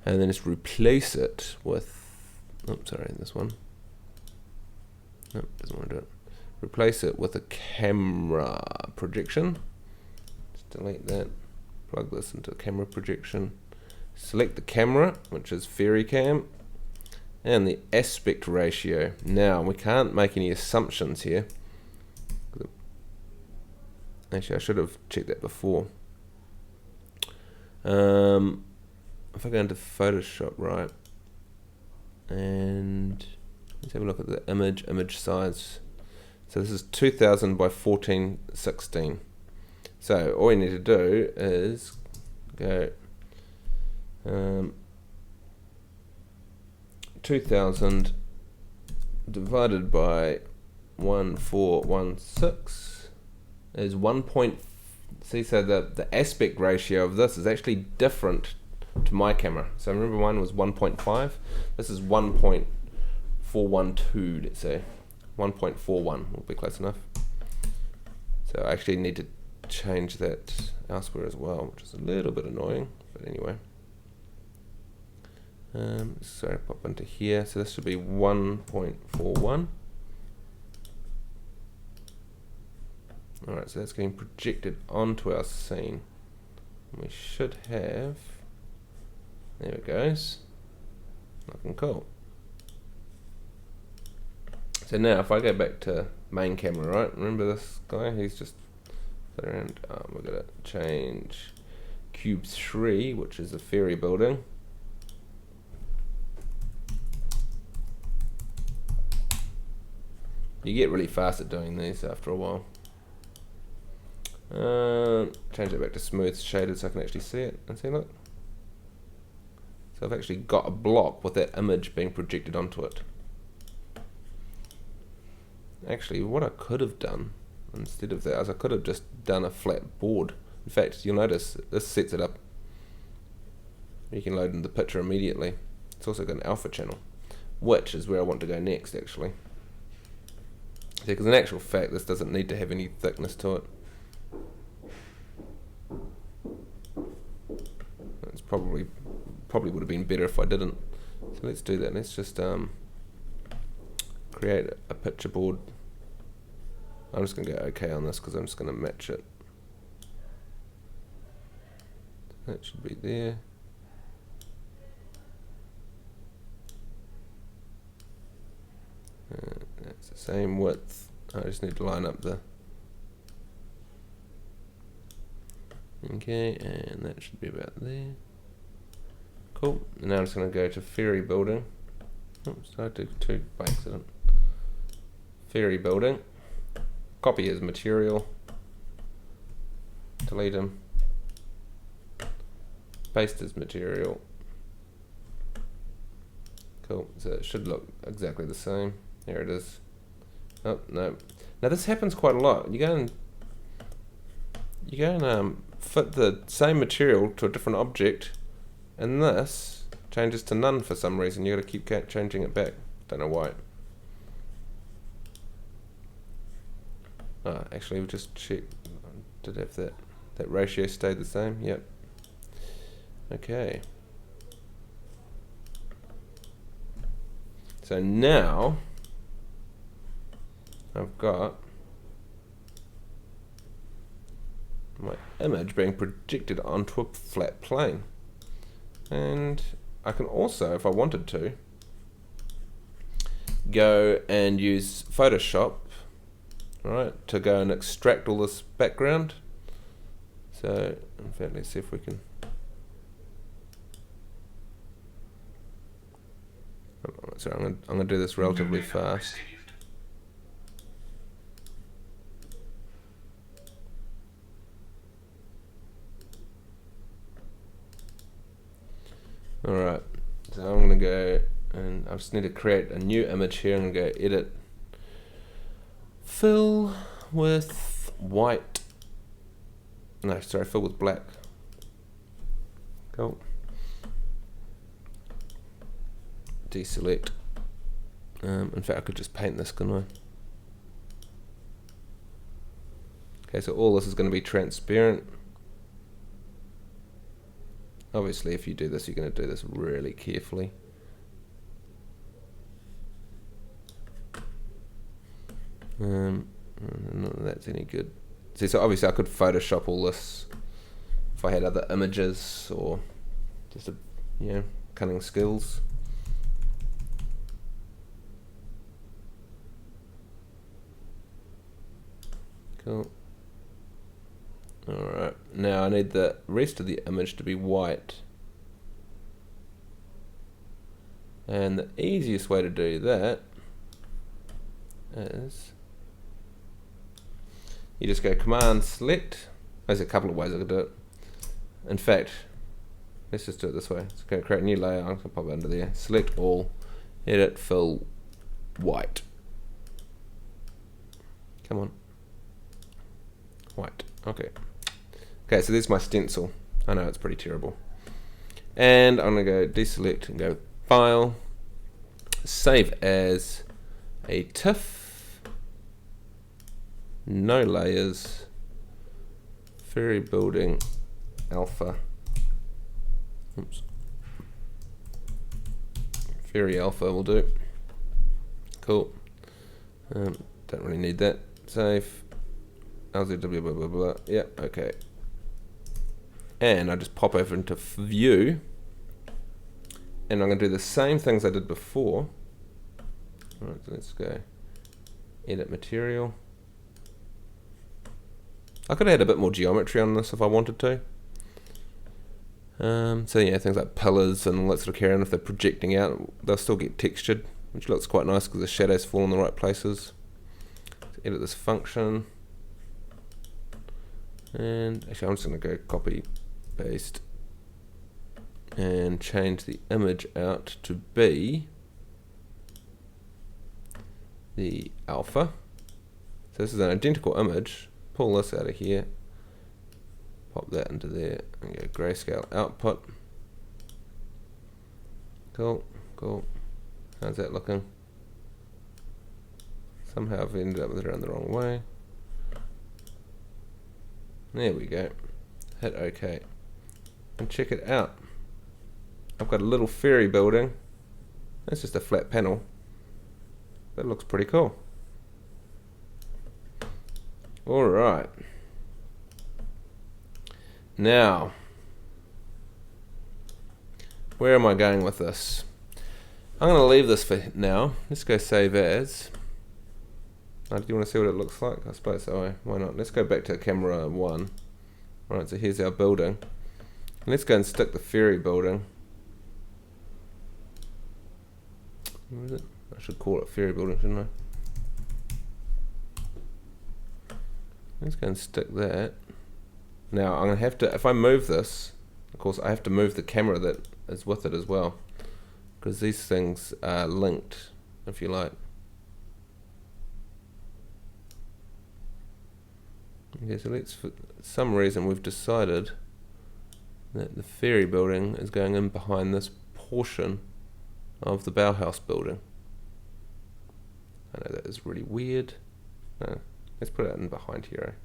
and then just replace it with, oh sorry, this one. Nope, doesn't want to do it. Replace it with a camera projection. Just delete that. Plug this into camera projection. Select the camera, which is Fairy Cam, and the aspect ratio. Now we can't make any assumptions here. Actually, I should have checked that before. If I go into Photoshop, right, and let's have a look at the image size. So this is 2000 by 1416. So all you need to do is go 2000 divided by 1416 is 1. See, so the aspect ratio of this is actually different to my camera. So remember mine was 1.5. This is 1.412, let's say. 1.41 will be close enough. So I actually need to change that elsewhere as well, which is a little bit annoying, but anyway. Sorry, pop into here. So this should be 1.41. Alright, so that's getting projected onto our scene. We should have, there it goes, looking cool. So now if I go back to main camera, right, remember this guy, he's just around, we're going to change cube 3, which is the ferry building. You get really fast at doing these after a while. Change it back to smooth shaded so I can actually see it. And see, look. So I've actually got a block with that image being projected onto it. Actually, what I could have done instead of that is I could have just done a flat board. In fact, you'll notice this sets it up. You can load in the picture immediately. It's also got an alpha channel, which is where I want to go next, actually. Because in actual fact, this doesn't need to have any thickness to it. It's probably would have been better if I didn't. So let's do that. Let's just create a picture board. I'm just going to go OK on this because I'm just going to match it. That should be there. That's the same width. I just need to line up the. Okay, and that should be about there. Cool. And now I'm just going to go to ferry building. Oops, I did two by accident. Ferry building. Copy his material. Delete him. Paste his material. Cool. So it should look exactly the same. There it is. Oh no. Now this happens quite a lot. You go and fit the same material to a different object, and this changes to none for some reason. You got to keep changing it back. Don't know why. Actually, we just check. Did have that ratio stayed the same? Yep. Okay. So now I've got my image being projected onto a flat plane, and I can also, if I wanted to, go and use Photoshop, right, to go and extract all this background. So in fact, let's see if we can. So I'm gonna do this relatively fast. Alright, so I'm going to go and I just need to create a new image here. I'm going to go edit, fill with white, no sorry, fill with black. Cool. Deselect. In fact I could just paint this, couldn't I? Okay, so all this is going to be transparent. Obviously, if you do this, you're going to do this really carefully. None of that's any good. See, so obviously I could Photoshop all this if I had other images or just cunning skills. Cool. Alright, now I need the rest of the image to be white. And the easiest way to do that is you just go Command Select. There's a couple of ways I could do it. In fact, let's just do it this way. So go create a new layer. I'm going to pop it under there. Select all, edit, fill, white. Come on. White. Okay. Okay, so there's my stencil. I know it's pretty terrible. And I'm going to go deselect and go File, Save As, a TIFF, no layers, ferry building alpha. Oops. Ferry alpha will do. Cool. Don't really need that. Save. LZW blah blah blah. Yeah, okay. And I just pop over into view, and I'm going to do the same things I did before. Alright, so let's go edit material. I could add a bit more geometry on this if I wanted to. So yeah, things like pillars and all that sort of carry on. If they're projecting out, they'll still get textured, which looks quite nice because the shadows fall in the right places. edit this function, and actually I'm just going to go copy, paste, and change the image out to be the alpha. So this is an identical image. Pull this out of here, pop that into there, and go grayscale output. Cool, cool. How's that looking? Somehow I've ended up with it around the wrong way. There we go. Hit OK. And check it out. I've got a little ferry building. That's just a flat panel. That looks pretty cool. Alright. Now, where am I going with this? I'm going to leave this for now. Let's go save as. Do you want to see what it looks like? I suppose so. Why not? Let's go back to camera 1. Right, so here's our building. Let's go and stick the ferry building. Where is it? I should call it ferry building, shouldn't I? Let's go and stick that. Now I'm going to have to, if I move this, of course I have to move the camera that is with it as well, because these things are linked, if you like. Okay, so let's, for some reason we've decided that the ferry building is going in behind this portion of the Bauhaus building. I know that is really weird. No, let's put it in behind here.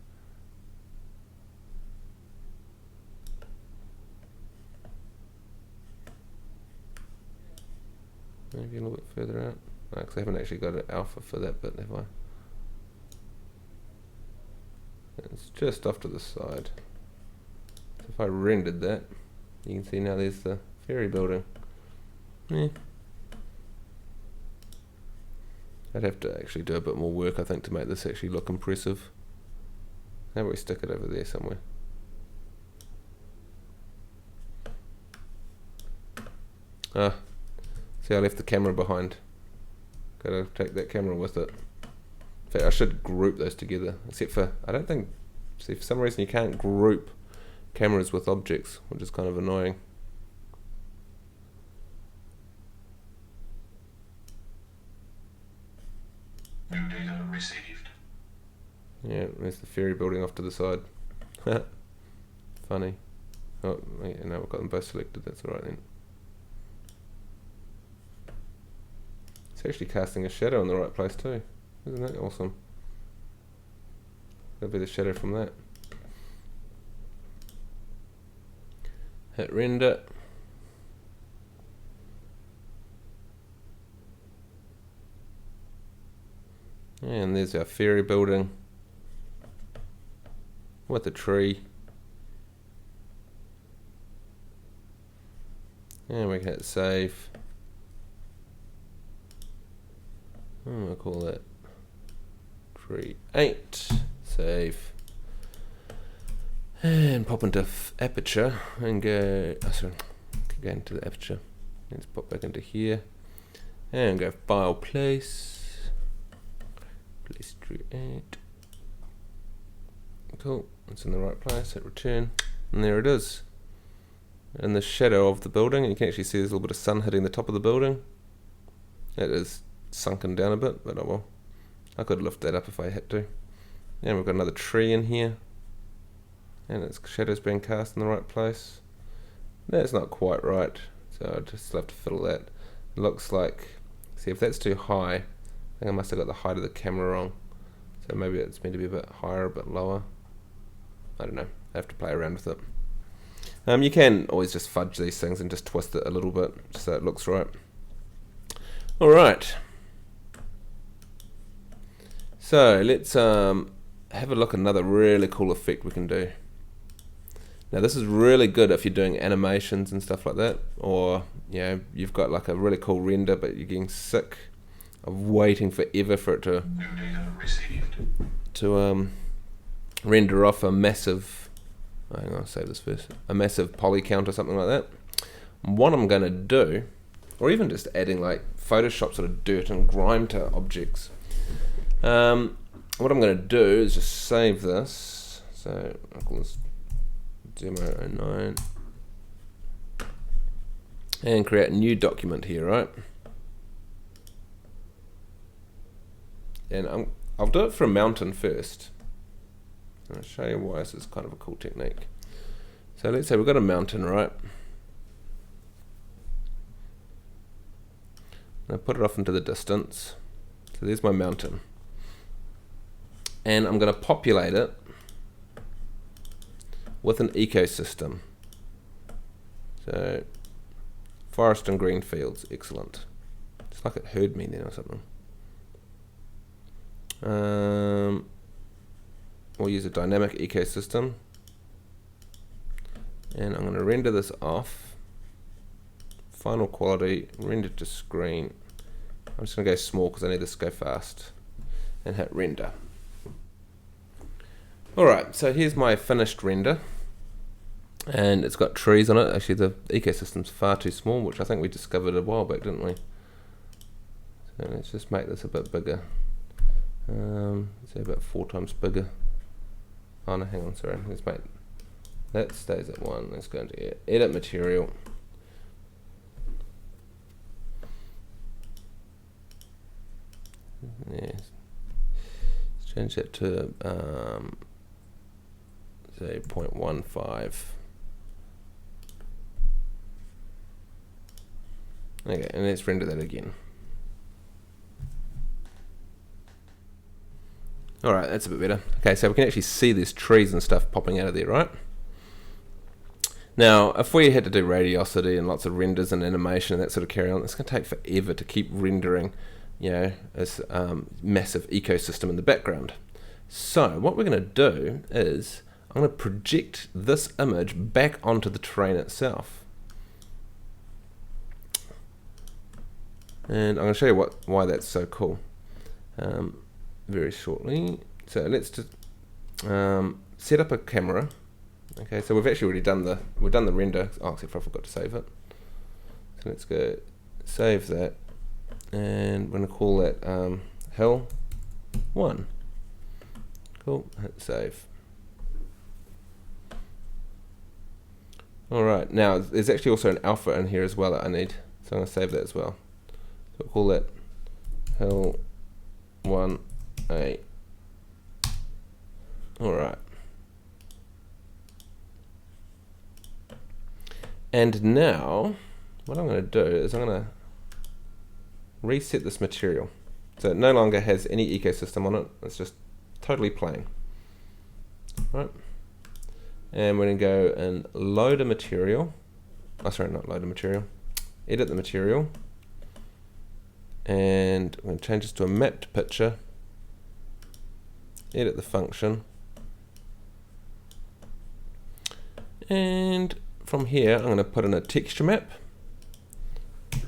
Maybe a little bit further out. Because I haven't actually got an alpha for that bit, have I? It's just off to the side. So if I rendered that, you can see now there's the ferry building. Yeah. I'd have to actually do a bit more work, I think, to make this actually look impressive. How about we stick it over there somewhere? Ah, see, I left the camera behind. Gotta take that camera with it. In fact, I should group those together, except for, I don't think, see, for some reason you can't group cameras with objects, which is kind of annoying. New data received. Yeah, there's the ferry building off to the side. Funny. Oh, yeah, no, we've got them both selected, that's alright then. It's actually casting a shadow in the right place too. Isn't that awesome? That'll be the shadow from that. Hit render. And there's our ferry building with a tree. And we can hit save. I'll call that tree 8. Save. And pop into aperture and go, sorry, go into the aperture. Let's pop back into here and go file place. Place tree 8. Cool, it's in the right place, hit return, and there it is. In the shadow of the building, you can actually see there's a little bit of sun hitting the top of the building. It is sunken down a bit, but oh well. I could lift that up if I had to. And we've got another tree in here. And its shadow's being cast in the right place. That's not quite right, so I just have to fiddle that. It looks like, see if that's too high, I think I must have got the height of the camera wrong. So maybe it's meant to be a bit higher, a bit lower. I don't know, I have to play around with it. You can always just fudge these things and just twist it a little bit so it looks right. Alright. So let's have a look at another really cool effect we can do. Now this is really good if you're doing animations and stuff like that, or you know, you've got like a really cool render but you're getting sick of waiting forever for it to render off a massive, hang on, I'll save this first, a massive poly count or something like that. What I'm going to do, or even just adding like Photoshop sort of dirt and grime to objects, what what I'm going to do is just save this. So I'll call this demo 09 and create a new document here, right? And I'll do it for a mountain first. I'll show you why this is kind of a cool technique. So let's say we've got a mountain, right? I'll put it off into the distance. So there's my mountain. And I'm going to populate it with an ecosystem. So forest and green fields, excellent. It's like it heard me then or something. We'll use a dynamic ecosystem. And I'm going to render this off. Final quality, render to screen. I'm just going to go small because I need this to go fast. And hit render. Alright, so here's my finished render. And it's got trees on it. Actually, the ecosystem's far too small, which I think we discovered a while back, didn't we? So let's just make this a bit bigger. Say about 4 times bigger. Oh no, hang on, sorry. Let's make that stays at 1. Let's go into edit material. Yes. Let's change that to say 0.15. Okay, and let's render that again. Alright, that's a bit better. Okay, so we can actually see these trees and stuff popping out of there, right? Now, if we had to do radiosity and lots of renders and animation and that sort of carry on, it's going to take forever to keep rendering, you know, this massive ecosystem in the background. So, what we're going to do is, I'm going to project this image back onto the terrain itself. And I'm going to show you why that's so cool very shortly. So let's just set up a camera. Okay, so we've actually already done the render. Oh, except for I forgot to save it. So let's go save that, and we're going to call that hill 1. Cool. Hit save. All right. Now there's actually also an alpha in here as well that I need, so I'm going to save that as well. So we'll call that hill 1A. All right. And now, what I'm going to do is I'm going to reset this material. So it no longer has any ecosystem on it. It's just totally plain. Right. And we're going to go and load a material. Oh, sorry, not load a material. Edit the material. And we're going to change this to a mapped picture. Edit the function. And from here, I'm going to put in a texture map.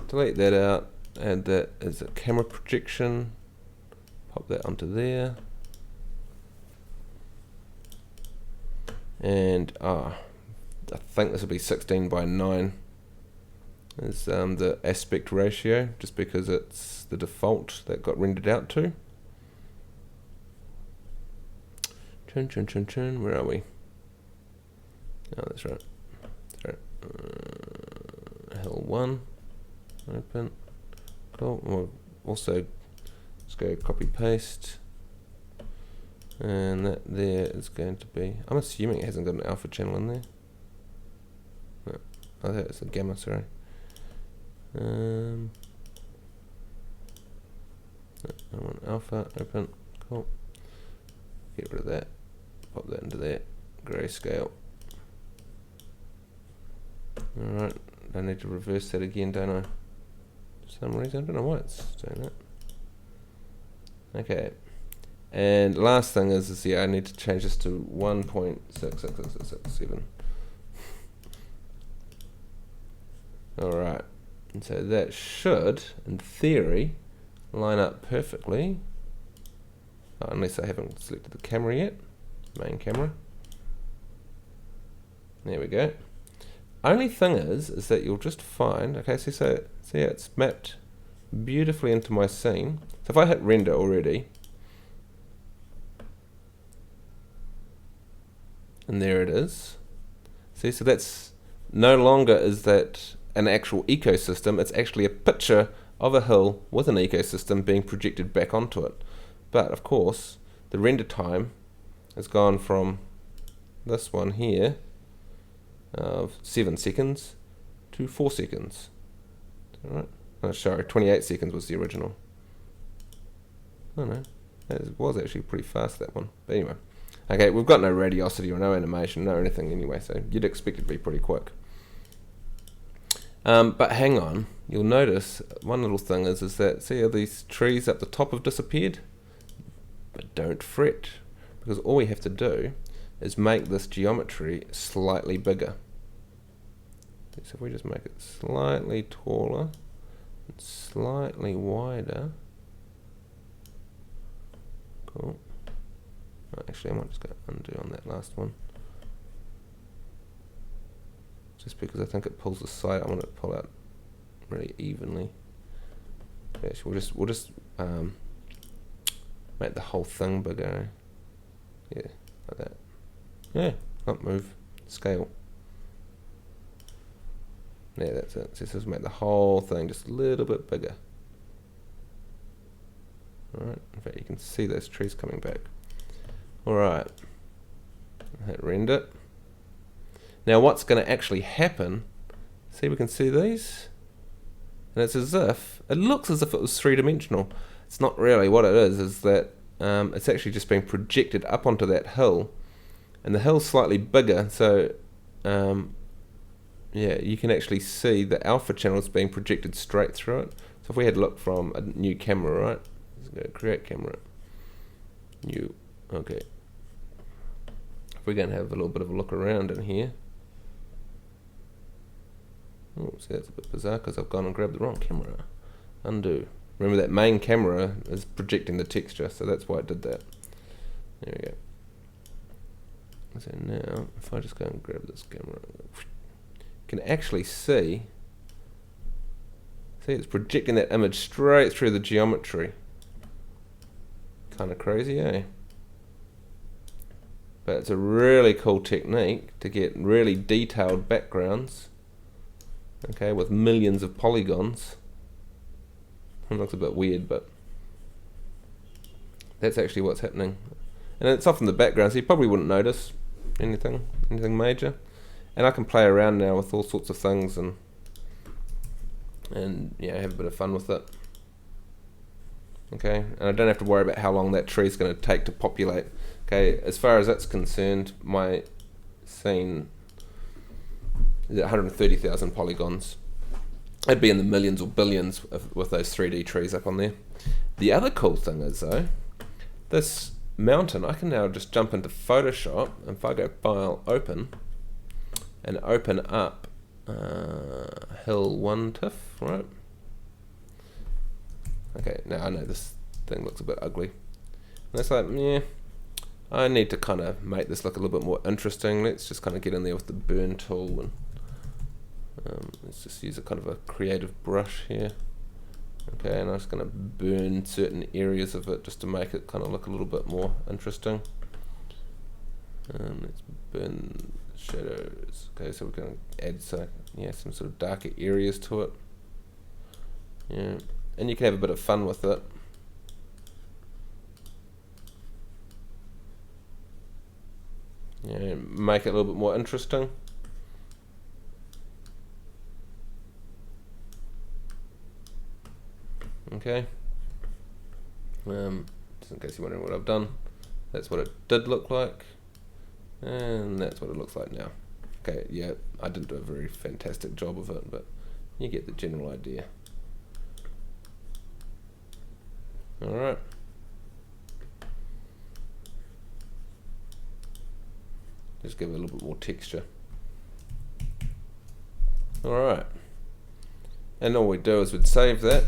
Delete that out. Add that as a camera projection. Pop that onto there. And I think this will be 16 by 9 is the aspect ratio, just because it's the default that got rendered out to. Chun, where are we? Oh, that's right. Sorry. Hill 1. Open. Cool. We'll also let's go copy paste. And that there is going to be, I'm assuming it hasn't got an alpha channel in there. No, I think it's a gamma, sorry. I want alpha, open, cool. Get rid of that, pop that into there, grayscale. Alright, I need to reverse that again, don't I? For some reason, I don't know why it's doing that. Okay. And last thing is yeah, I need to change this to 1.66667. Alright, and so that should, in theory, line up perfectly. Unless I haven't selected the camera yet. Main camera. There we go. Only thing is that you'll just find, okay, so see how it's mapped beautifully into my scene. So if I hit render already, And there it is. See, so that's no longer is that an actual ecosystem, it's actually a picture of a hill with an ecosystem being projected back onto it. But of course, the render time has gone from this one here of 7 seconds to 4 seconds. Alright. Oh, sorry, 28 seconds was the original. Oh no, that was actually pretty fast, that one. But anyway. Okay, we've got no radiosity or no animation, no anything anyway, so you'd expect it to be pretty quick. But hang on, you'll notice one little thing is that, see how these trees up the top have disappeared? But don't fret, because all we have to do is make this geometry slightly bigger. So if we just make it slightly taller, and slightly wider. Cool. Actually, I might just go undo on that last one. Just because I think it pulls the side, I want it to pull out really evenly. Actually, we'll just make the whole thing bigger. Yeah, like that. Yeah, not move, scale. Yeah, that's it. So just make the whole thing just a little bit bigger. Alright, in fact you can see those trees coming back. Alright, hit render. Now what's going to actually happen, see we can see these? And it's as if, it looks as if it was three-dimensional. It's not really. What it is that it's actually just being projected up onto that hill. And the hill's slightly bigger, so yeah, you can actually see the alpha channel is being projected straight through it. So if we had a look from a new camera, right? Let's go create camera. New, okay. If we're going to have a little bit of a look around in here. Oh, see that's a bit bizarre because I've gone and grabbed the wrong camera. Undo. Remember that main camera is projecting the texture, so that's why it did that. There we go. So now, if I just go and grab this camera, you can actually see it's projecting that image straight through the geometry. Kind of crazy, eh? But it's a really cool technique to get really detailed backgrounds, okay, with millions of polygons. It looks a bit weird, but that's actually what's happening. And it's off in the background, so you probably wouldn't notice anything major. And I can play around now with all sorts of things and yeah, have a bit of fun with it. Okay, and I don't have to worry about how long that tree's going to take to populate. Okay, as far as that's concerned, my scene is at 130,000 polygons. It'd be in the millions or billions with those 3D trees up on there. The other cool thing is though, this mountain, I can now just jump into Photoshop, and if I go File, Open, and open up Hill 1 TIFF, right? Okay, now I know this thing looks a bit ugly. And it's like, yeah, I need to kind of make this look a little bit more interesting. Let's just kind of get in there with the burn tool and let's just use a kind of a creative brush here. Okay, and I'm just going to burn certain areas of it just to make it kind of look a little bit more interesting. Let's burn shadows. Okay, so we're going to add some sort of darker areas to it. Yeah, and you can have a bit of fun with it. Yeah, make it a little bit more interesting. Okay. Just in case you're wondering what I've done, that's what it did look like, and that's what it looks like now. Okay, yeah, I didn't do a very fantastic job of it, but you get the general idea. Alright. Just give it a little bit more texture. Alright. And all we do is we'd save that.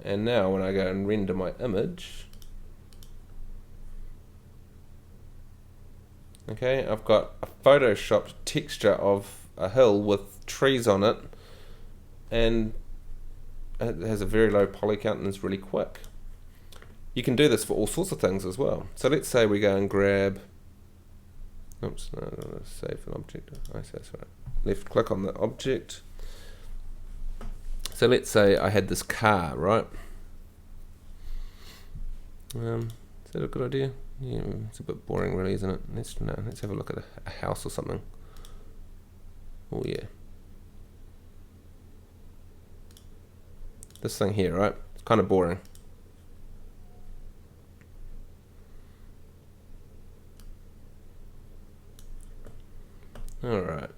And now when I go and render my image, okay, I've got a photoshopped texture of a hill with trees on it, and it has a very low poly count and is really quick. you can do this for all sorts of things as well. So let's say we go and grab, oops, no, save an object. I say that's right. Left click on the object. So let's say I had this car, right? Is that a good idea? Yeah, it's a bit boring really, isn't it? Let's have a look at a house or something. Oh yeah. This thing here, right? It's kind of boring. Alright.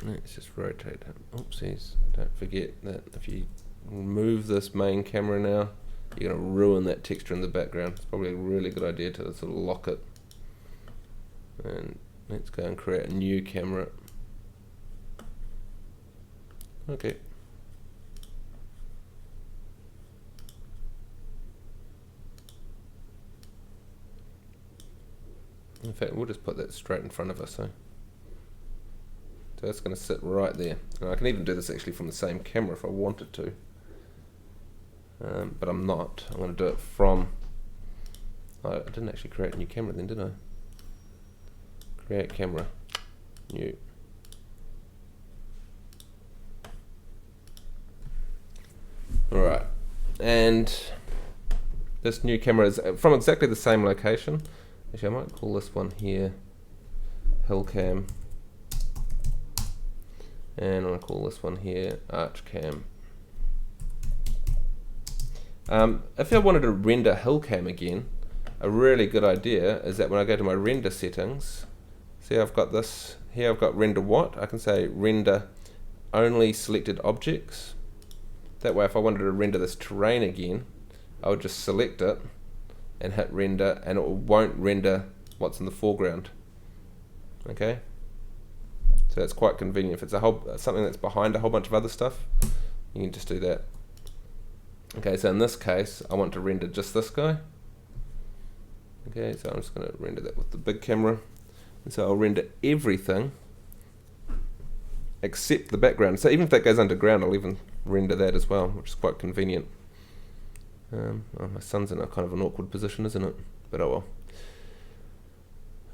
Let's just rotate it. Oopsies. Don't forget that if you remove this main camera now, you're going to ruin that texture in the background. It's probably a really good idea to sort of lock it. And let's go and create a new camera. Okay. In fact, we'll just put that straight in front of us. So that's going to sit right there. And I can even do this actually from the same camera if I wanted to. But I'm not. I'm going to do it from... I didn't actually create a new camera then, did I? Create camera. New. Alright. And this new camera is from exactly the same location. Actually, I might call this one here Hill Cam. And I'm going to call this one here Arch Cam. If I wanted to render Hill Cam again, a really good idea is that when I go to my render settings, see I've got this, here I've got render what? I can say render only selected objects. That way if I wanted to render this terrain again, I would just select it and hit render, and it won't render what's in the foreground. Okay, so that's quite convenient. If it's something that's behind a whole bunch of other stuff, you can just do that. Okay, so in this case I want to render just this guy. Okay, so I'm just going to render that with the big camera, and so I'll render everything except the background. So even if that goes underground, I'll even render that as well, which is quite convenient. Oh, my son's in a kind of an awkward position, isn't it? But oh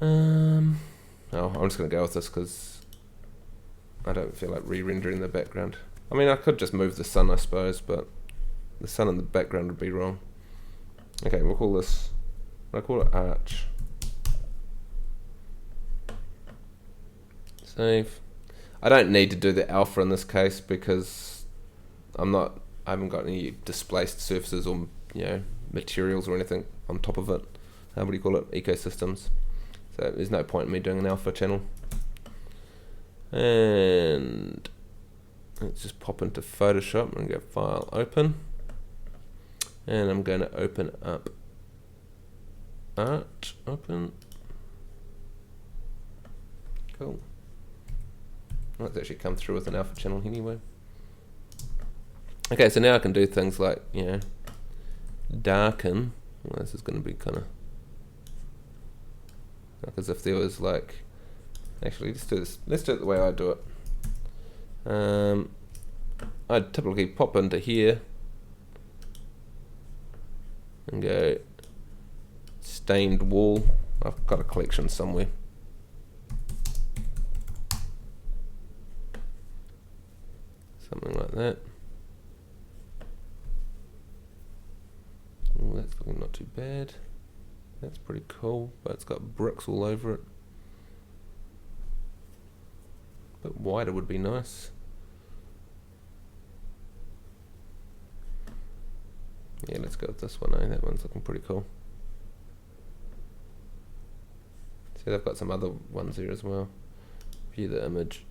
well. I'm just going to go with this because I don't feel like re-rendering the background. I mean, I could just move the sun, I suppose, but the sun in the background would be wrong. Okay, we'll call this, I'll call it Arch. Save. I don't need to do the alpha in this case because I haven't got any displaced surfaces or materials or anything on top of it. What do you call it? Ecosystems. So there's no point in me doing an alpha channel. And let's just pop into Photoshop and go File, Open. And I'm going to open up Arch, Open. Cool. Well, it's actually come through with an alpha channel anyway. Okay, so now I can do things like, darken. Well, this is going to be kind of like as if there was like, actually let's do this. Let's do it the way I do it. I'd typically pop into here and go stained wall. I've got a collection somewhere. Something like that. Oh, that's looking not too bad. That's pretty cool, but it's got bricks all over it. A bit wider would be nice. Yeah, let's go with this one, That one's looking pretty cool. See, they've got some other ones here as well. View the image.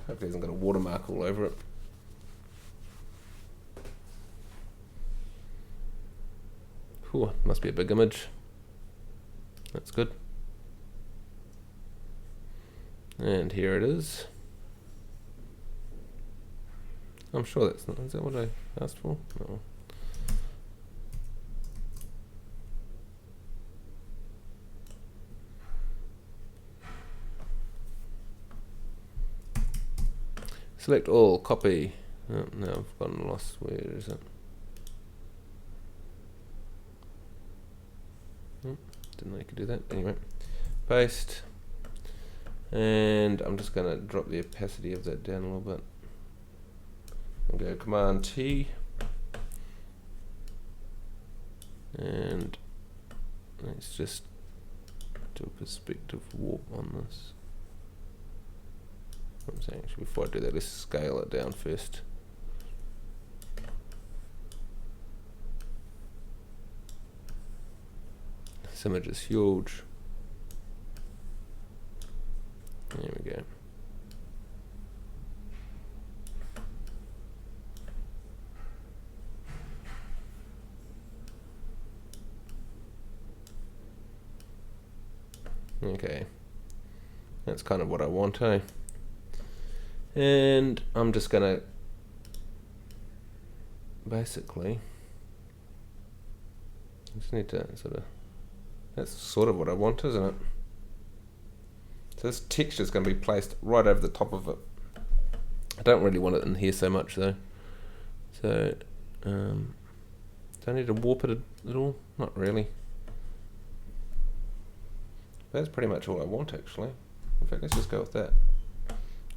Hopefully it hasn't got a watermark all over it. Whew, must be a big image. That's good. And here it is. I'm sure that's not, is that what I asked for? No. Select all, copy, Oh, now I've gotten lost. Where is it? Oh, didn't know you could do that. Anyway, paste. And I'm just going to drop the opacity of that down a little bit. And go Command T. And let's just do a perspective warp on this. I'm saying, actually, before I do that, let's scale it down first. This image is huge. There we go. Okay, that's kind of what I want, eh? And I'm just gonna basically just need to that's sort of what I want, isn't it? So this texture is going to be placed right over the top of it. I don't really want it in here so much though. So do I need to warp it at all? Not really. That's pretty much all I want, actually. In fact, let's just go with that.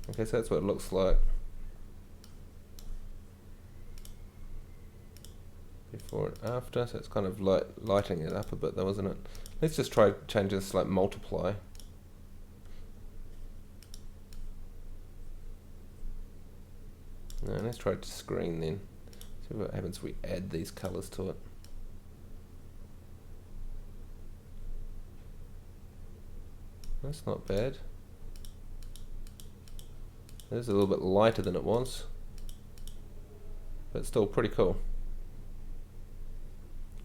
Okay, so that's what it looks like before and after. So it's kind of lighting it up a bit though, isn't it? Let's just try changing this, like multiply. No, let's try to screen then. See what happens if we add these colours to it. That's not bad. It is a little bit lighter than it was, but still pretty cool.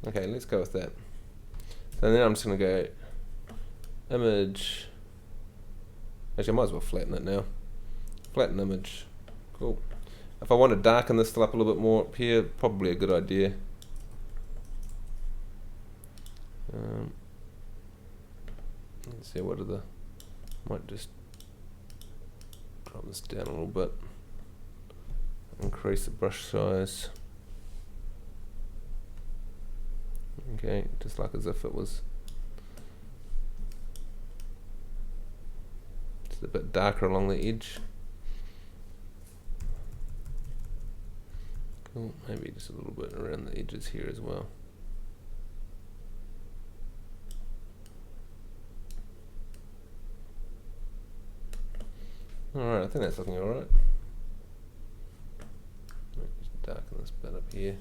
Okay, let's go with that. So then I'm just going to go image. Actually, I might as well flatten it now. Flatten image. Cool. If I want to darken this still up a little bit more up here, probably a good idea. Let's see, what are the... Might just drop this down a little bit. Increase the brush size. Okay, just like as if it was just a bit darker along the edge. Cool, maybe just a little bit around the edges here as well. Alright, I think that's looking alright. Just darken this bit up here.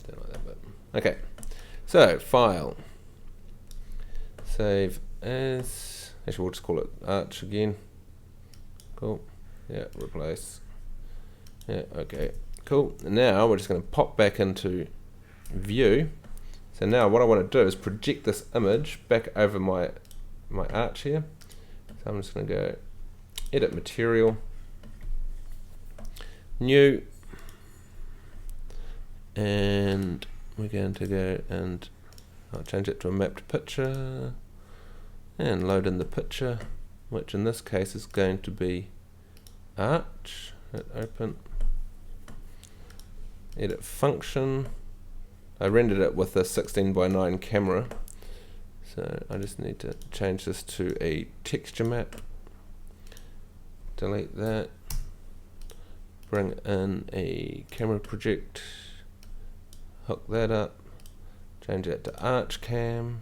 Don't like that bit. Okay, so file, save as. Actually, we'll just call it Arch again. Cool. Yeah, replace. Yeah, okay, cool. And now we're just going to pop back into view. So now what I want to do is project this image back over my arch here. So I'm just going to go edit material, new, and we're going to go and I'll change it to a mapped picture and load in the picture, which in this case is going to be arch. Hit open, edit function. I rendered it with a 16:9 camera, so I just need to change this to a texture map. Delete that. Bring in a camera project. Hook that up. Change it to Arch Cam.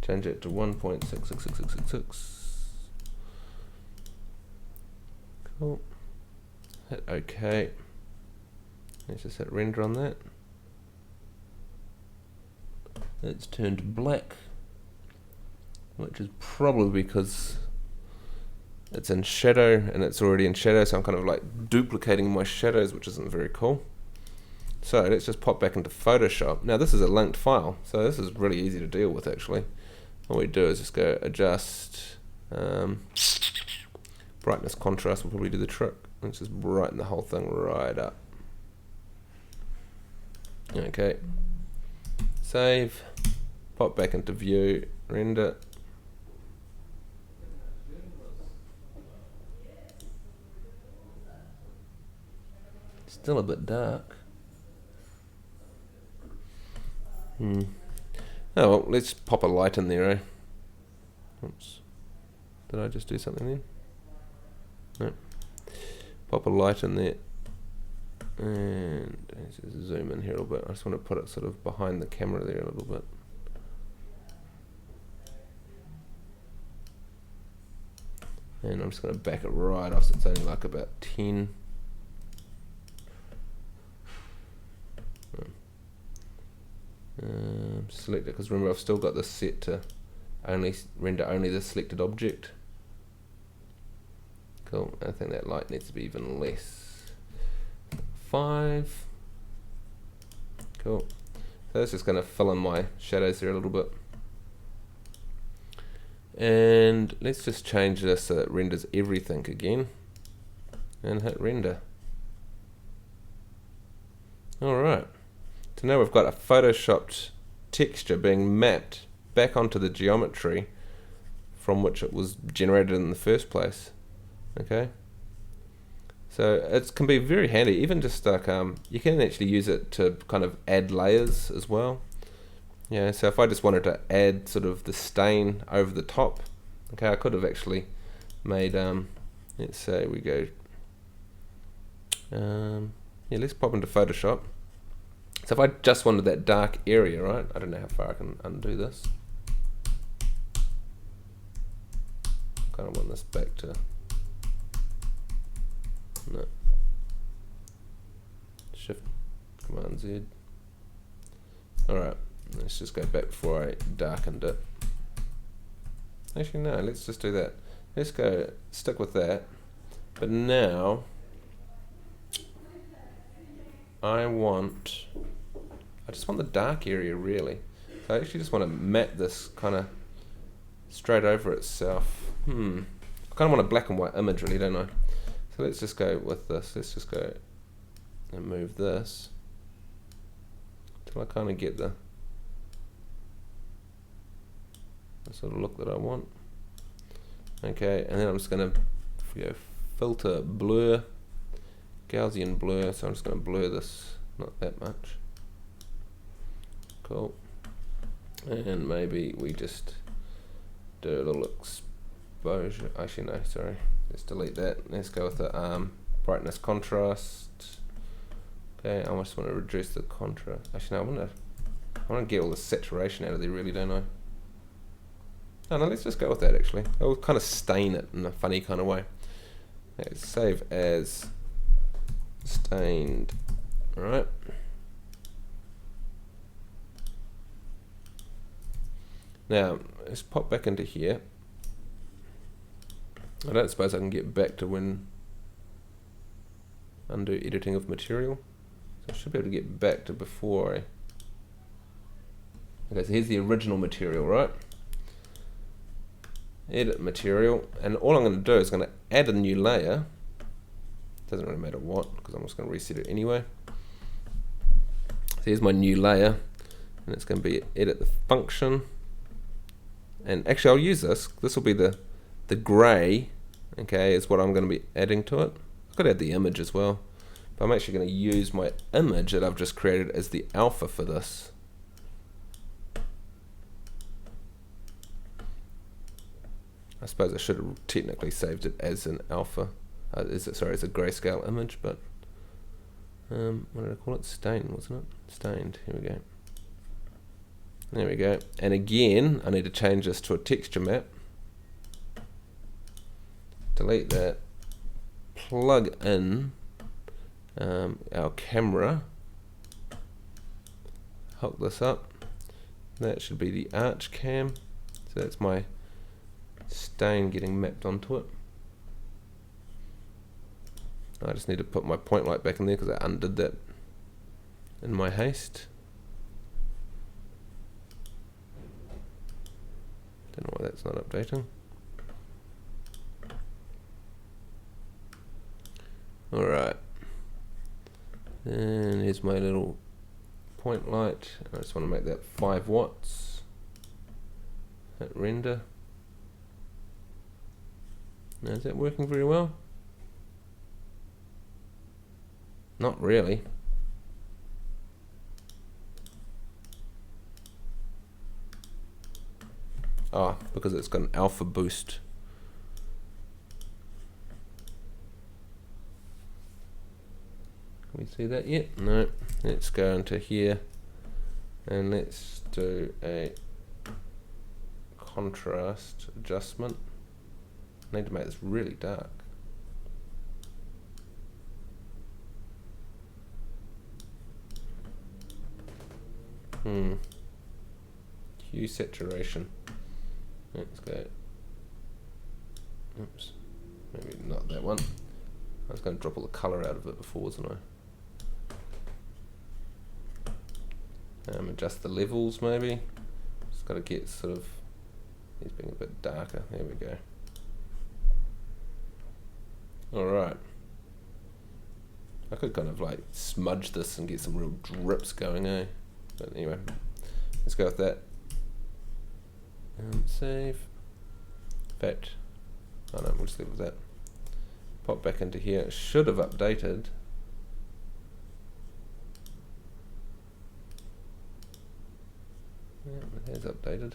Change it to 1.66666. Cool. Hit OK. Let's just hit render on that. It's turned black, which is probably because it's in shadow and it's already in shadow, so I'm kind of like duplicating my shadows, which isn't very cool. So let's just pop back into Photoshop. Now this is a linked file, so this is really easy to deal with actually. All we do is just go adjust brightness, contrast will probably do the trick. Let's just brighten the whole thing right up. Okay. Save, pop back into view, render. Still a bit dark. Oh well, let's pop a light in there, eh? Oops. Did I just do something then? No. Pop a light in there. And let's just zoom in here a little bit. I just want to put it sort of behind the camera there a little bit. And I'm just going to back it right off so it's only like about 10. Select it, because remember I've still got this set to only render only the selected object. Cool, I think that light needs to be even less. 5. Cool. So that's just going to fill in my shadows there a little bit. And let's just change this so it renders everything again. And hit render. Alright. So now we've got a photoshopped texture being mapped back onto the geometry from which it was generated in the first place. Okay, so it can be very handy, even just like you can actually use it to kind of add layers as well. Yeah, so if I just wanted to add sort of the stain over the top, okay, I could have actually made let's say we go yeah, let's pop into Photoshop. So if I just wanted that dark area, right, I don't know how far I can undo this. Kind of want this back to, no, Shift Command Z. Alright, let's just go back before I darkened it. Actually no, let's just do that. Let's go stick with that. But now I just want the dark area really. So I actually just want to map this kind of straight over itself. I kind of want a black and white image really, don't I? So let's just go with this. Let's just go and move this till I kind of get the sort of look that I want. Okay, and then I'm just going to go filter blur, Gaussian blur, so I'm just going to blur this, not that much. Cool. And maybe we just do a little exposure. Actually no, sorry, let's delete that. Let's go with the brightness contrast. Okay, I just want to reduce the contrast. Actually no, I want to get all the saturation out of there really, don't I? No, let's just go with that actually. I'll kind of stain it in a funny kind of way. Okay, save as stained. Alright. Now, let's pop back into here. I don't suppose I can get back to when undo editing of material. So I should be able to get back to before I... Okay, so here's the original material, right? Edit material, and all I'm going to do is going to add a new layer. Doesn't really matter what, because I'm just going to reset it anyway. So here's my new layer, and it's going to be edit the function. And actually I'll use this. This will be the grey, okay, is what I'm going to be adding to it. I could add the image as well, but I'm actually going to use my image that I've just created as the alpha for this. I suppose I should have technically saved it as an alpha. As a grayscale image, but what did I call it? Stain, wasn't it? Stained. Here we go. There we go. And again, I need to change this to a texture map. Delete that. Plug in our camera. Hook this up. That should be the arch cam. So that's my stain getting mapped onto it. I just need to put my point light back in there because I undid that in my haste. Don't know why that's not updating. Alright. And here's my little point light. I just want to make that 5 watts. Hit render. Now, is that working very well? Not really. Ah, because it's got an alpha boost. Can we see that yet? No. Let's go into here and let's do a contrast adjustment. I need to make this really dark. Hue saturation. Let's go. Oops. Maybe not that one. I was going to drop all the colour out of it before, wasn't I? Adjust the levels maybe. Just got to get sort of these being a bit darker. There we go. Alright. I could kind of like smudge this and get some real drips going, eh? But anyway, let's go with that. Save. In fact, oh no, we'll just leave it with that. Pop back into here. It should have updated. Yeah, it has updated.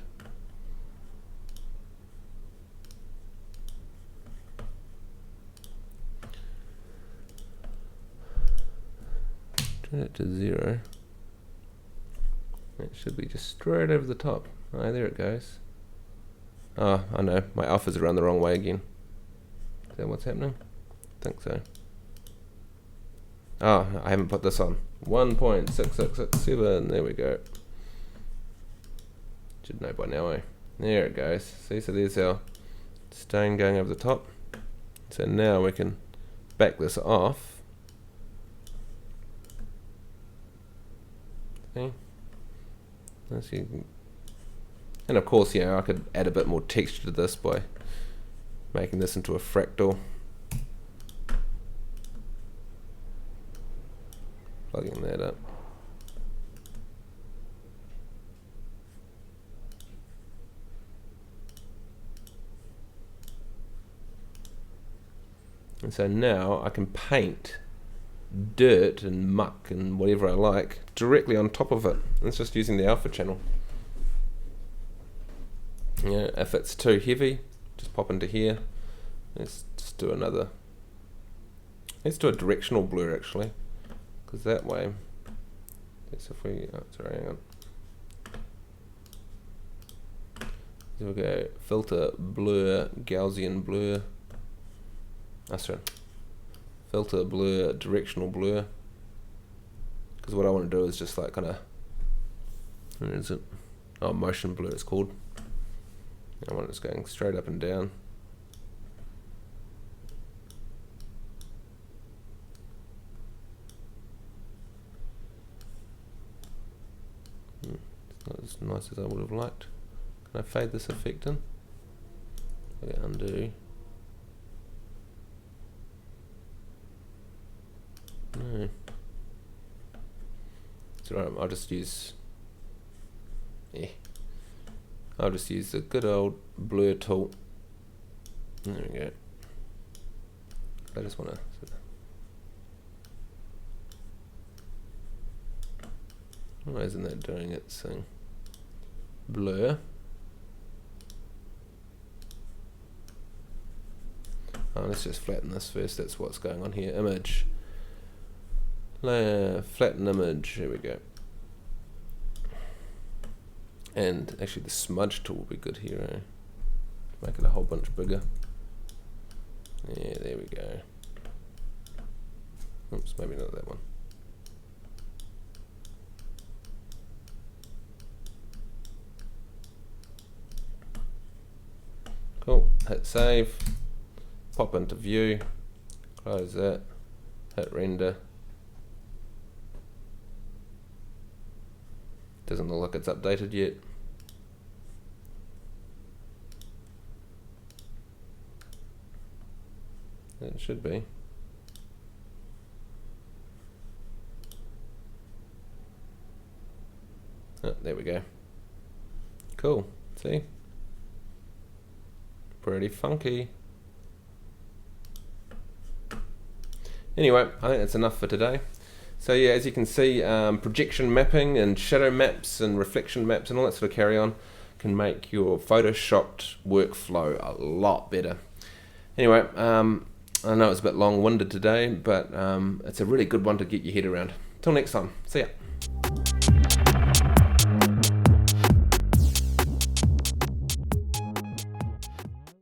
Turn it to 0. It should be just straight over the top. Oh, there it goes. Oh, I know. My alpha's around the wrong way again. Is that what's happening? I think so. Oh, I haven't put this on. 1.6667. There we go. Should know by now, eh? There it goes. See, so there's our stain going over the top. So now we can back this off. See? So you can, and of course, you know, I could add a bit more texture to this by making this into a fractal. Plugging that up. And so now I can paint dirt and muck and whatever I like directly on top of it. It's just using the alpha channel. Yeah, if it's too heavy, just pop into here. Let's just do another. Let's do a directional blur actually, because that way. That's if we. Oh, sorry, hang on. So we'll go filter, blur, Gaussian blur. Oh, sorry. Filter, blur, directional blur. Because what I want to do is just like kind of. Where is it? Oh, motion blur it's called. I want it going straight up and down. It's not as nice as I would have liked. Can I fade this effect in? Okay, undo. No. It's alright, I'll just use. I'll just use the good old blur tool. There we go. I just want to. Why isn't that doing its thing? Blur. Oh, let's just flatten this first. That's what's going on here. Image. Layer. Flatten image. Here we go. And actually the smudge tool will be good here, eh? Make it a whole bunch bigger. Yeah, there we go. Oops, maybe not that one. Cool, hit save, pop into view, close that, hit render. Doesn't look like it's updated yet. It should be. Oh, there we go. Cool. See? Pretty funky. Anyway, I think that's enough for today. So yeah, as you can see, projection mapping and shadow maps and reflection maps and all that sort of carry on can make your photoshopped workflow a lot better. Anyway, I know it's a bit long-winded today, but it's a really good one to get your head around. Till next time, see ya.